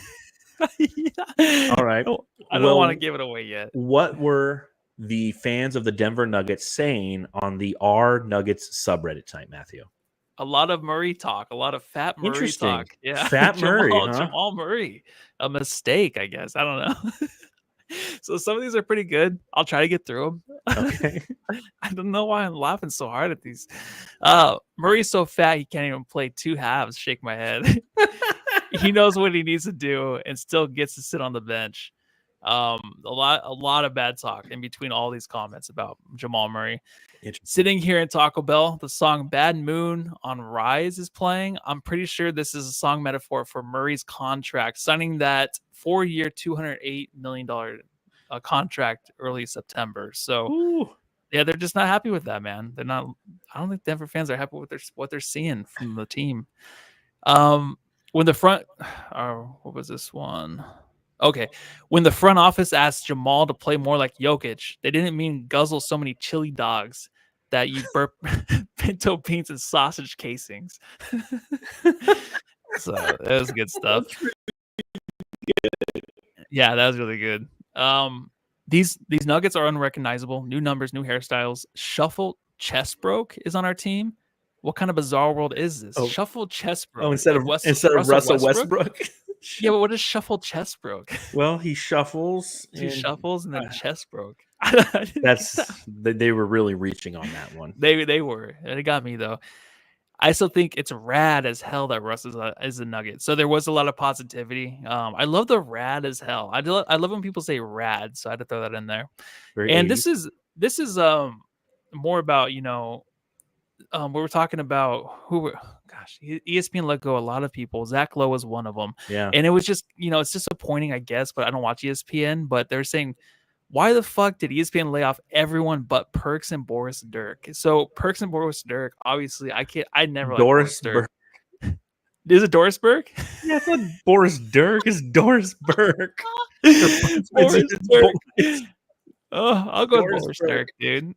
Yeah. All right. I don't want to give it away yet. What were the fans of the Denver Nuggets saying on the R Nuggets subreddit tonight, Matthew? A lot of Murray talk, a lot of fat Murray talk. Yeah, Fat Murray, huh? Jamal Murray. A mistake, I guess. I don't know. So some of these are pretty good. I'll try to get through them. Okay. I don't know why I'm laughing so hard at these. Murray's so fat he can't even play 2 halves. Shake my head. He knows what he needs to do and still gets to sit on the bench. A lot of bad talk in between all these comments about Jamal Murray. Sitting here in Taco Bell, the song Bad Moon on Rise is playing. I'm pretty sure this is a song metaphor for Murray's contract, signing that 4-year, $208 million contract early September. So, Ooh. Yeah, they're just not happy with that, man. They're not. I don't think Denver fans are happy with what they're seeing from the team. When the front, what was this one? Okay, when the front office asked Jamal to play more like Jokic, they didn't mean guzzle so many chili dogs that you burp pinto beans and sausage casings. So that was good stuff. Yeah, that was really good. These Nuggets are unrecognizable. New numbers, new hairstyles. Shuffle Chessbroke is on our team. What kind of bizarre world is this? Shuffle Chessbroke. Oh, instead of Russell Westbrook. Yeah, but what is Shuffle Chessbroke? Well, he shuffles. He shuffles and then Chessbroke. They were really reaching on that one. They were. It got me though. I still think it's rad as hell that Russ is a Nugget. So there was a lot of positivity. I love the rad as hell. I love when people say rad, so I had to throw that in there. Very and 80s. this is more about, we were talking about ESPN let go a lot of people. Zach Lowe was one of them. Yeah. And it was just, it's disappointing, I guess, but I don't watch ESPN. But they're saying, why the fuck did ESPN lay off everyone but Perks and Boris Dirk? So Perks and Boris Dirk, obviously, I never liked Boris Dirk. Is it Doris Burke? Yeah, it's not Boris Dirk. It's Doris Burke. Boris Dirk. Oh, I'll go with Boris Dirk, dude.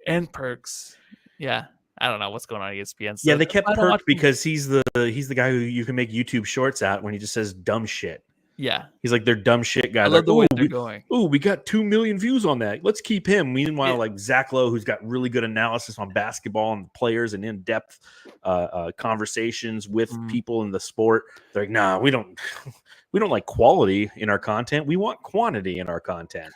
And Perks. Yeah. I don't know what's going on at ESPN. So yeah, they kept Perk because he's the guy who you can make YouTube shorts at when he just says dumb shit. Yeah. He's like their dumb shit guy. I love the way they're going. We got 2 million views on that. Let's keep him. Meanwhile, like Zach Lowe, who's got really good analysis on basketball and players and in-depth conversations with people in the sport. They're like, nah, we don't like quality in our content. We want quantity in our content.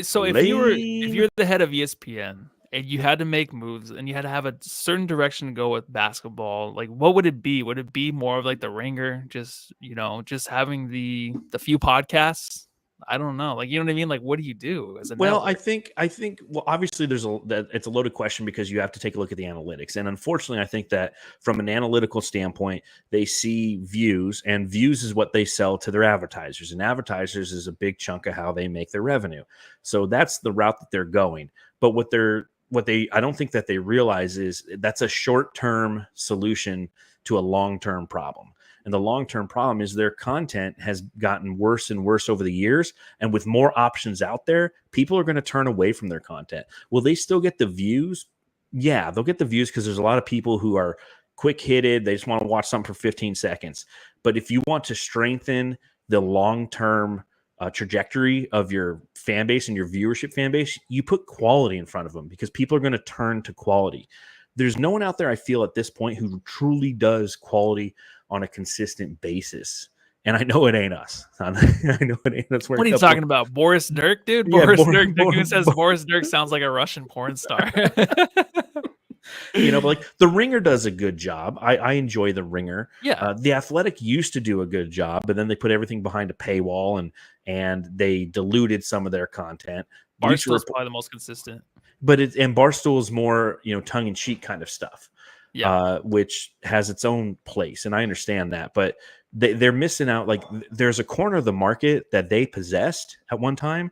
So if you're the head of ESPN and you had to make moves and you had to have a certain direction to go with basketball, like what would it be? Would it be more of like the Ringer, just having the few podcasts? I don't know. Like, you know what I mean? Like, what do you do as a network? I think obviously it's a loaded question because you have to take a look at the analytics. And unfortunately, I think that from an analytical standpoint, they see views, and views is what they sell to their advertisers. And advertisers is a big chunk of how they make their revenue. So that's the route that they're going. But I don't think that they realize is that's a short-term solution to a long-term problem. And the long-term problem is their content has gotten worse and worse over the years. And with more options out there, people are going to turn away from their content. Will they still get the views? Yeah, they'll get the views because there's a lot of people who are quick-hitted. They just want to watch something for 15 seconds. But if you want to strengthen the long-term trajectory of your fan base and your viewership fan base, you put quality in front of them because people are going to turn to quality. There's no one out there, I feel, at this point who truly does quality on a consistent basis. And I know it ain't us. I know it ain't us. What are you talking about? Boris Dirk, dude? Yeah, Boris Dirk. Who says Boris Dirk sounds like a Russian porn star? But like the Ringer does a good job. I enjoy the Ringer. Yeah. The Athletic used to do a good job, but then they put everything behind a paywall and they diluted some of their content. Barstool's probably the most consistent. But Barstool is more, tongue in cheek kind of stuff. Yeah. Which has its own place, and I understand that, but they're missing out. Like there's a corner of the market that they possessed at one time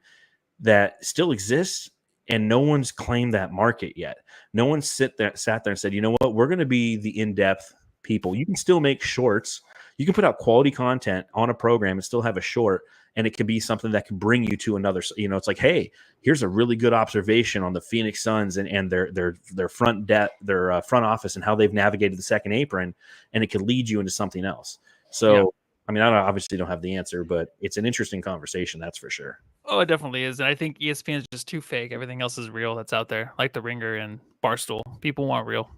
that still exists, and no one's claimed that market yet. No one sat there and said, you know what, we're going to be the in-depth people. You can still make shorts. You can put out quality content on a program and still have a short, and it can be something that can bring you to another. It's like, hey, here's a really good observation on the Phoenix Suns and their front office and how they've navigated the second apron, and it could lead you into something else. So, yeah. I mean, I obviously don't have the answer, but it's an interesting conversation, that's for sure. Oh, it definitely is, and I think ESPN is just too fake. Everything else is real that's out there, like the Ringer and Barstool. People want real.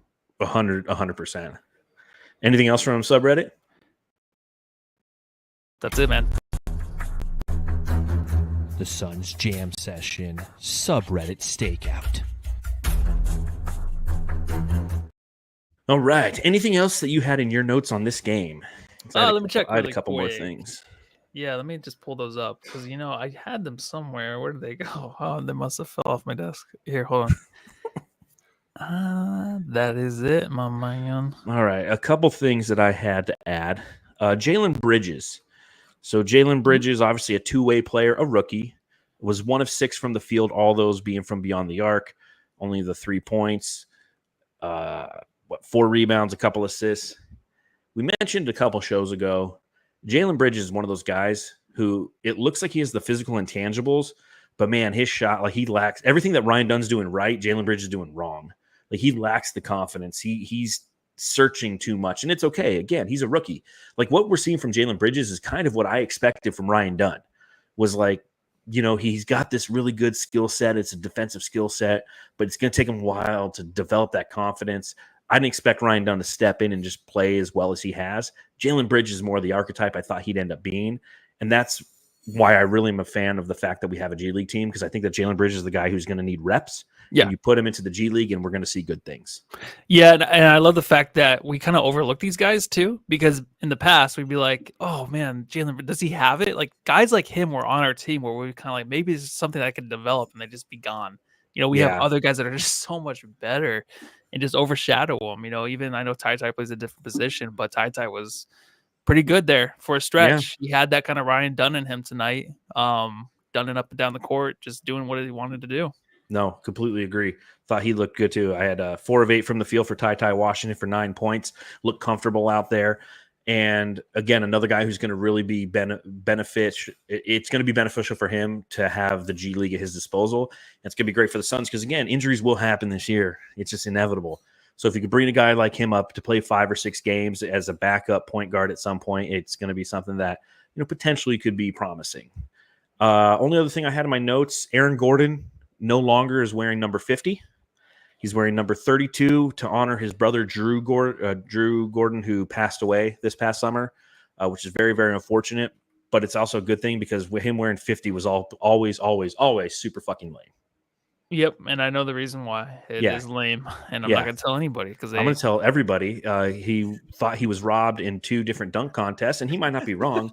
100%. Anything else from Subreddit? That's it, man. The Suns Jam Session Subreddit Stakeout. All right. Anything else that you had in your notes on this game? Let me check. I had a couple more things. Yeah, let me just pull those up because I had them somewhere. Where did they go? Oh, they must have fell off my desk. Here, hold on. That is it, my man. All right. A couple things that I had to add. Jalen Bridges. So Jalen Bridges, obviously a two-way player, a rookie, was 1 of 6 from the field, all those being from beyond the arc, only the 3 points, 4 rebounds, a couple assists. We mentioned a couple shows ago, Jalen Bridges is one of those guys who it looks like he has the physical intangibles, but man, his shot, like he lacks everything that Ryan Dunn's doing right, Jalen Bridges is doing wrong. Like he lacks the confidence. He's searching too much, and it's okay. Again, he's a rookie. Like what we're seeing from Jalen Bridges is kind of what I expected from Ryan Dunn. Was like, he's got this really good skill set. It's a defensive skill set, but it's going to take him a while to develop that confidence. I didn't expect Ryan Dunn to step in and just play as well as he has. Jalen Bridges is more the archetype I thought he'd end up being, and that's why I really am a fan of the fact that we have a G League team, because I think that Jalen Bridges is the guy who's going to need reps. Yeah. And you put him into the G League, and we're going to see good things. Yeah, and I love the fact that we kind of overlook these guys too, because in the past we'd be like, oh man, Jalen, does he have it? Like guys like him were on our team where we kind of like, maybe it's something that could develop and they just be gone. We have other guys that are just so much better and just overshadow them. Even I know Ty plays a different position, but Ty was pretty good there for a stretch. Yeah. He had that kind of Ryan Dunn in him tonight, dunning up and down the court, just doing what he wanted to do. No, completely agree. Thought he looked good too. I had 4 of 8 from the field for Ty Washington for 9 points. Looked comfortable out there. And again, another guy who's going to really be beneficial. It's going to be beneficial for him to have the G League at his disposal. It's going to be great for the Suns because, again, injuries will happen this year. It's just inevitable. So if you could bring a guy like him up to play 5 or 6 games as a backup point guard at some point, it's going to be something that potentially could be promising. Only other thing I had in my notes, Aaron Gordon no longer is wearing number 50. He's wearing number 32 to honor his brother Drew Gordon, who passed away this past summer, which is very, very unfortunate. But it's also a good thing because with him wearing 50 was always super fucking lame. Yep, and I know the reason why it is lame, and I'm not going to tell anybody because I'm going to tell everybody. He thought he was robbed in 2 different dunk contests, and he might not be wrong,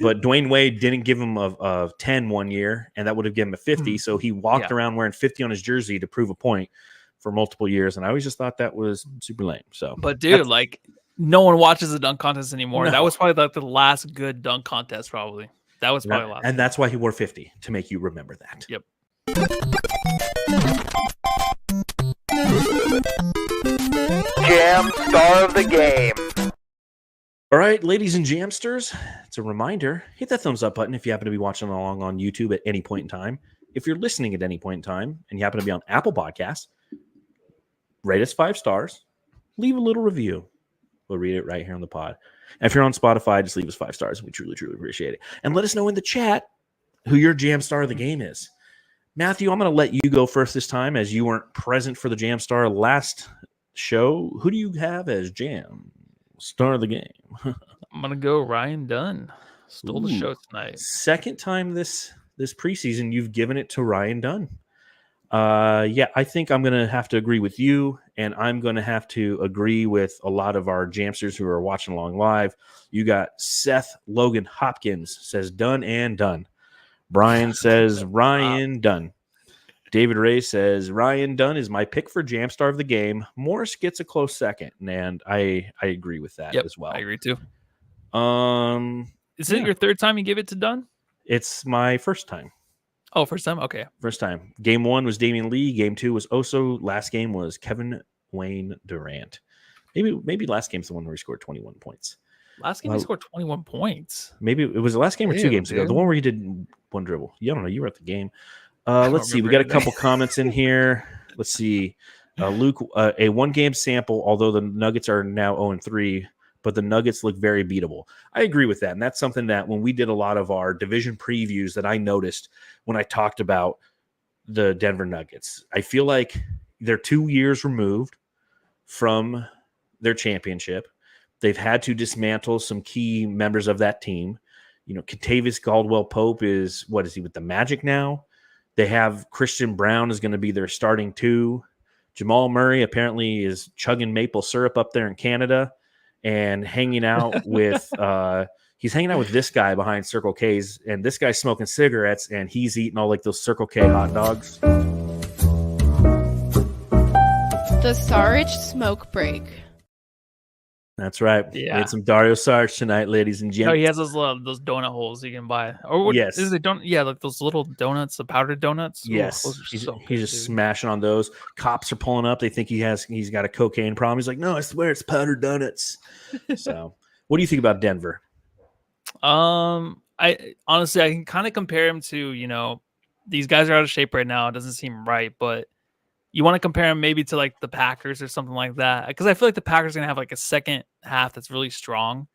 but Dwayne Wade didn't give him a 10 one year, and that would have given him a 50. So he walked around wearing 50 on his jersey to prove a point for multiple years, and I always just thought that was super lame. So, but dude, no one watches the dunk contest anymore. No. That was probably the last good dunk contest. Probably that was probably last. And that's why he wore 50 to make you remember that. Yep. Jam star of the game. All right, ladies and jamsters, it's a reminder, hit that thumbs up button if you happen to be watching along on YouTube at any point in time. If you're listening at any point in time and you happen to be on Apple Podcasts, rate us 5 stars, leave a little review. We'll read it right here on the pod. And if you're on Spotify, just leave us 5 stars. We truly, truly appreciate it. And let us know in the chat who your jam star of the game is. Matthew, I'm going to let you go first this time as you weren't present for the Jam Star last show. Who do you have as Jam Star of the game? I'm going to go Ryan Dunn. Stole the show tonight. Second time this preseason you've given it to Ryan Dunn. I think I'm going to have to agree with you, and I'm going to have to agree with a lot of our Jamsters who are watching along live. You got Seth Logan Hopkins says Dunn and Dunn. Brian says Ryan Dunn. David Ray says Ryan Dunn is my pick for Jam Star of the game. Morris gets a close second, and I agree with that as well. I agree too. Is it your third time you give it to Dunn? It's my first time. Oh, first time? Okay. First time. Game 1 was Damian Lee. Game 2 was Oso. Last game was Kevin Wayne Durant. Maybe last game's the one where he scored 21 points. Last game he scored 21 points. Maybe it was the last game or 2 games ago. The one where he did one dribble. Yeah, I don't know. You were at the game. Let's see. We got a couple comments in here. Let's see. Luke, a 1-game sample, although the Nuggets are now 0-3, but the Nuggets look very beatable. I agree with that. And that's something that when we did a lot of our division previews that I noticed when I talked about the Denver Nuggets. I feel like they're 2 years removed from their championship. They've had to dismantle some key members of that team. Kentavious Caldwell-Pope is he with the Magic now? They have Christian Brown is going to be their starting 2. Jamal Murray apparently is chugging maple syrup up there in Canada and hanging out with he's hanging out with this guy behind Circle K's, and this guy's smoking cigarettes and he's eating all those Circle K hot dogs. The Sarge smoke break. That's right. Yeah. We had some Dario Sarge tonight, ladies and gentlemen. Oh, he has those donut holes you can buy. Or yes. Is it like those little donuts, the powdered donuts? Yes. Ooh, he's just smashing on those. Cops are pulling up. They think he's got a cocaine problem. He's like, no, I swear it's powdered donuts. So what do you think about Denver? I honestly can kind of compare him to, these guys are out of shape right now. It doesn't seem right, but you want to compare him maybe to like the Packers or something like that. Because I feel like the Packers are going to have like a second half that's really strong.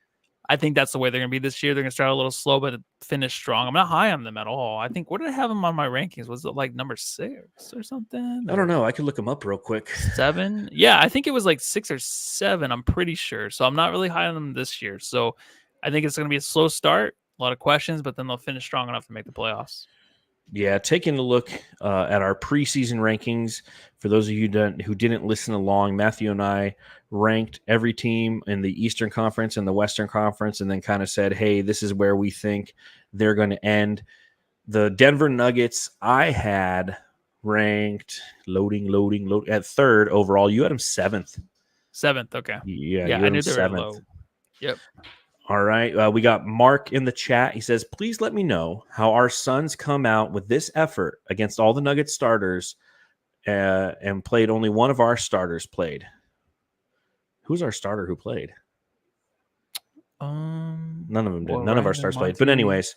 I think that's the way they're going to be this year. They're going to start a little slow, but finish strong. I'm not high on them at all. I think, what did I have them on my rankings? Was it like number 6 or something? I don't know. I could look them up real quick. 7? Yeah, I think it was like 6 or 7. I'm pretty sure. So I'm not really high on them this year. So I think it's going to be a slow start, a lot of questions, but then they'll finish strong enough to make the playoffs. Yeah, taking a look at our preseason rankings, for those of you who didn't listen along, Matthew and I ranked every team in the Eastern Conference and the Western Conference and then kind of said, hey, this is where we think they're going to end. The Denver Nuggets I had ranked loading at 3rd overall. You had them 7th. 7th, okay. Yeah, I knew they were low. Yep. All right. We got Mark in the chat. He says, please let me know how our Suns come out with this effort against all the Nuggets starters and played only one of our starters played. Who's our starter who played? None of them did. None of our stars played. But anyways,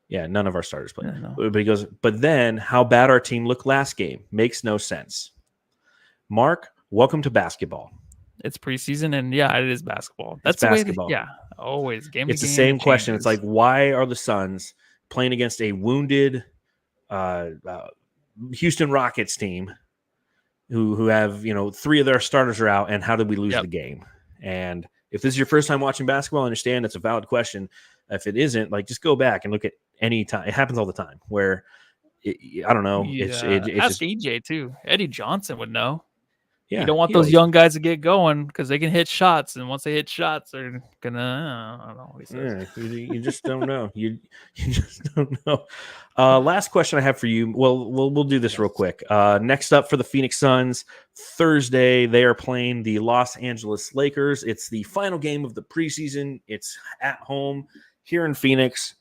yeah, none of our starters played. Yeah, no. But he goes, but then how bad our team looked last game makes no sense. Mark, welcome to basketball. It's preseason, and yeah, it is basketball. That's basketball. The way Always game. It's to the game, same it question. It's changes. like, why are the Suns playing against a wounded Houston Rockets team who have, 3 of their starters are out, and how did we lose the game? And if this is your first time watching basketball, I understand it's a valid question. If it isn't, like, just go back and look at any time. It happens all the time where I don't know. It's Ask just EJ too. Eddie Johnson would know. yeah. You don't want those young guys to get going because they can hit shots, and once they hit shots, they're gonna. I don't know what he says. Yeah, you just don't know. You just don't know. Last question I have for you. Well, we'll do this real quick. Next up for the Phoenix Suns, Thursday they are playing the Los Angeles Lakers. It's the final game of the preseason. It's at home here in Phoenix.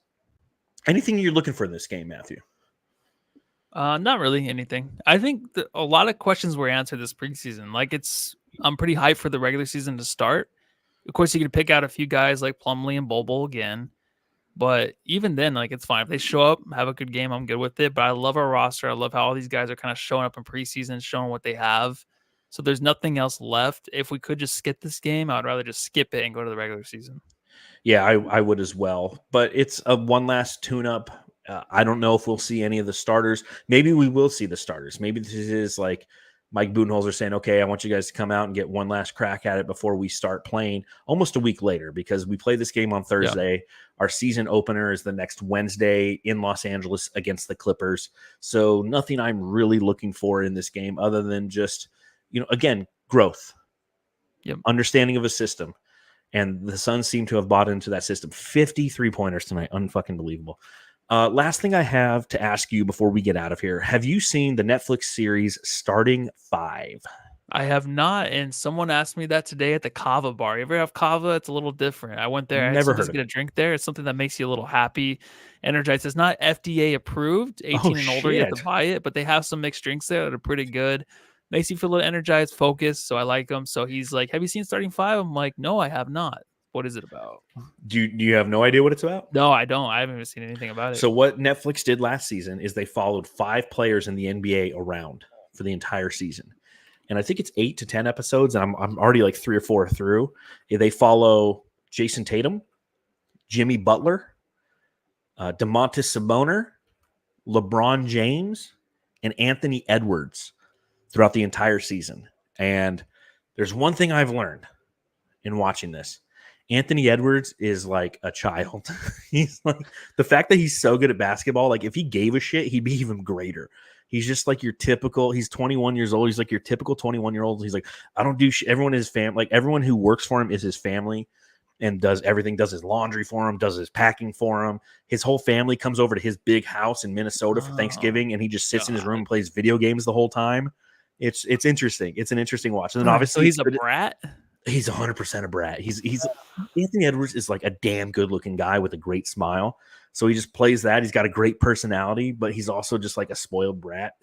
Anything you're looking for in this game, Matthew? Not really anything. I think a lot of questions were answered this preseason. Like I'm pretty hyped for the regular season to start. Of course, you could pick out a few guys like Plumlee and Bol Bol again, but even then, like it's fine if they show up, have a good game. I'm good with it. But I love our roster. I love how all these guys are kind of showing up in preseason, showing what they have. So there's nothing else left. If we could just skip this game, I'd rather just skip it and go to the regular season. Yeah, I would as well. But it's a one last tune-up. I don't know if we'll see any of the starters. Maybe we will see the starters. Maybe this is like Mike Budenholzer saying, okay, I want you guys to come out and get one last crack at it before we start playing almost a week later, because we play this game on Thursday. Yeah. Our season opener is the next Wednesday in Los Angeles against the Clippers. So nothing I'm really looking for in this game other than just, again, growth, understanding of a system. And the Suns seem to have bought into that system. 53 pointers tonight. Unfucking believable. Last thing I have to ask you before we get out of here. Have you seen the Netflix series Starting 5? I have not, and someone asked me that today at the Kava bar. You ever have Kava? It's a little different. I went there. Never I heard of get a drink there. It's something that makes you a little happy, energized. It's not FDA approved. 18 and older, you have to buy it, but they have some mixed drinks there that are pretty good. Makes you feel a little energized, focused, so I like them. So he's like, have you seen Starting 5? I'm like, no, I have not. What is it about? Do you have no idea what it's about? No, I don't. I haven't even seen anything about it. So what Netflix did last season is they followed 5 players in the NBA around for the entire season. And I think it's 8 to 10 episodes, and I'm already like 3 or 4 through. They follow Jason Tatum, Jimmy Butler, Domantas Sabonis, LeBron James, and Anthony Edwards throughout the entire season. And there's one thing I've learned in watching this. Anthony Edwards is like a child. He's like, the fact that he's so good at basketball, like if he gave a shit, he'd be even greater. He's just like your typical, he's 21 years old. He's like your typical 21-year-old. He's like, I don't do shit. Everyone is family. Like everyone who works for him is his family and does everything, does his laundry for him, does his packing for him. His whole family comes over to his big house in Minnesota for Thanksgiving, and he just sits in his room and plays video games the whole time. It's interesting. It's an interesting watch. And then obviously so he's a brat. He's 100% a brat. He's Anthony Edwards is like a damn good looking guy with a great smile. So he just plays that. He's got a great personality, but he's also just like a spoiled brat.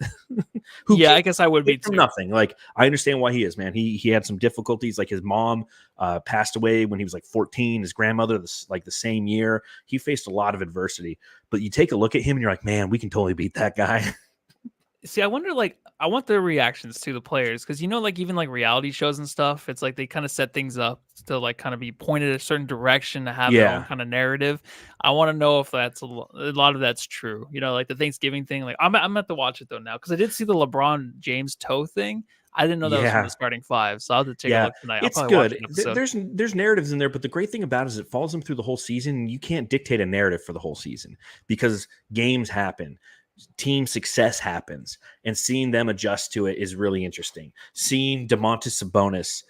I guess I would be too. Nothing. Like I understand why he is, man. He had some difficulties. Like his mom passed away when he was like 14. His grandmother, the same year. He faced a lot of adversity. But you take a look at him and you're like, man, we can totally beat that guy. See, I wonder, I want their reactions to the players because, even like reality shows and stuff, it's like they kind of set things up to like kind of be pointed a certain direction to have their own kind of narrative. I want to know if that's a lot of that's true. Like the Thanksgiving thing. Like I'm going to have to watch it though now because I did see the LeBron James toe thing. I didn't know that was from the Starting 5, so I'll have to take a look tonight. It's good. There's narratives in there, but the great thing about it is it follows them through the whole season. And you can't dictate a narrative for the whole season because games happen. Team success happens, and seeing them adjust to it is really interesting. Seeing Domantas Sabonis,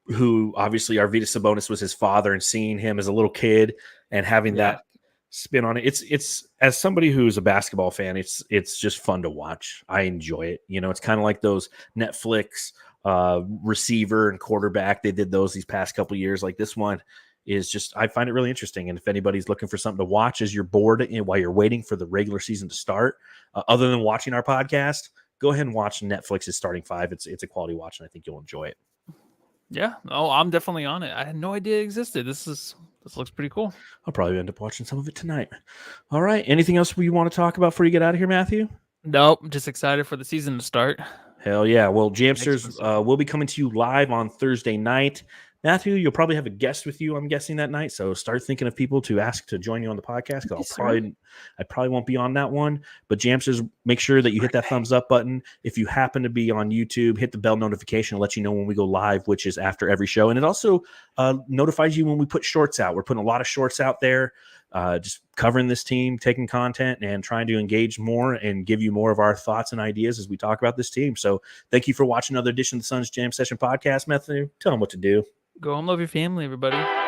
who obviously Arvydas Sabonis was his father, and seeing him as a little kid and having that spin on it. It's as somebody who's a basketball fan, it's just fun to watch. I enjoy it. It's kind of like those Netflix receiver and quarterback. They did those these past couple of years. Like this one is just, I find it really interesting. And if anybody's looking for something to watch as you're bored while you're waiting for the regular season to start, other than watching our podcast, go ahead and watch Netflix's Starting 5. It's a quality watch, and I think you'll enjoy it. Yeah. Oh, I'm definitely on it. I had no idea it existed. This looks pretty cool. I'll probably end up watching some of it tonight. All right. Anything else you want to talk about before you get out of here, Matthew? Nope. I'm just excited for the season to start. Hell yeah. Well, Jamsters will be coming to you live on Thursday night. Matthew, you'll probably have a guest with you, I'm guessing, that night. So start thinking of people to ask to join you on the podcast. Because I probably won't be on that one. But Jamsters, make sure that you hit that thumbs up button. If you happen to be on YouTube, hit the bell notification to let you know when we go live, which is after every show. And it also notifies you when we put shorts out. We're putting a lot of shorts out there, just covering this team, taking content, and trying to engage more and give you more of our thoughts and ideas as we talk about this team. So thank you for watching another edition of the Suns Jam Session podcast. Matthew, tell them what to do. Go home, love your family, everybody.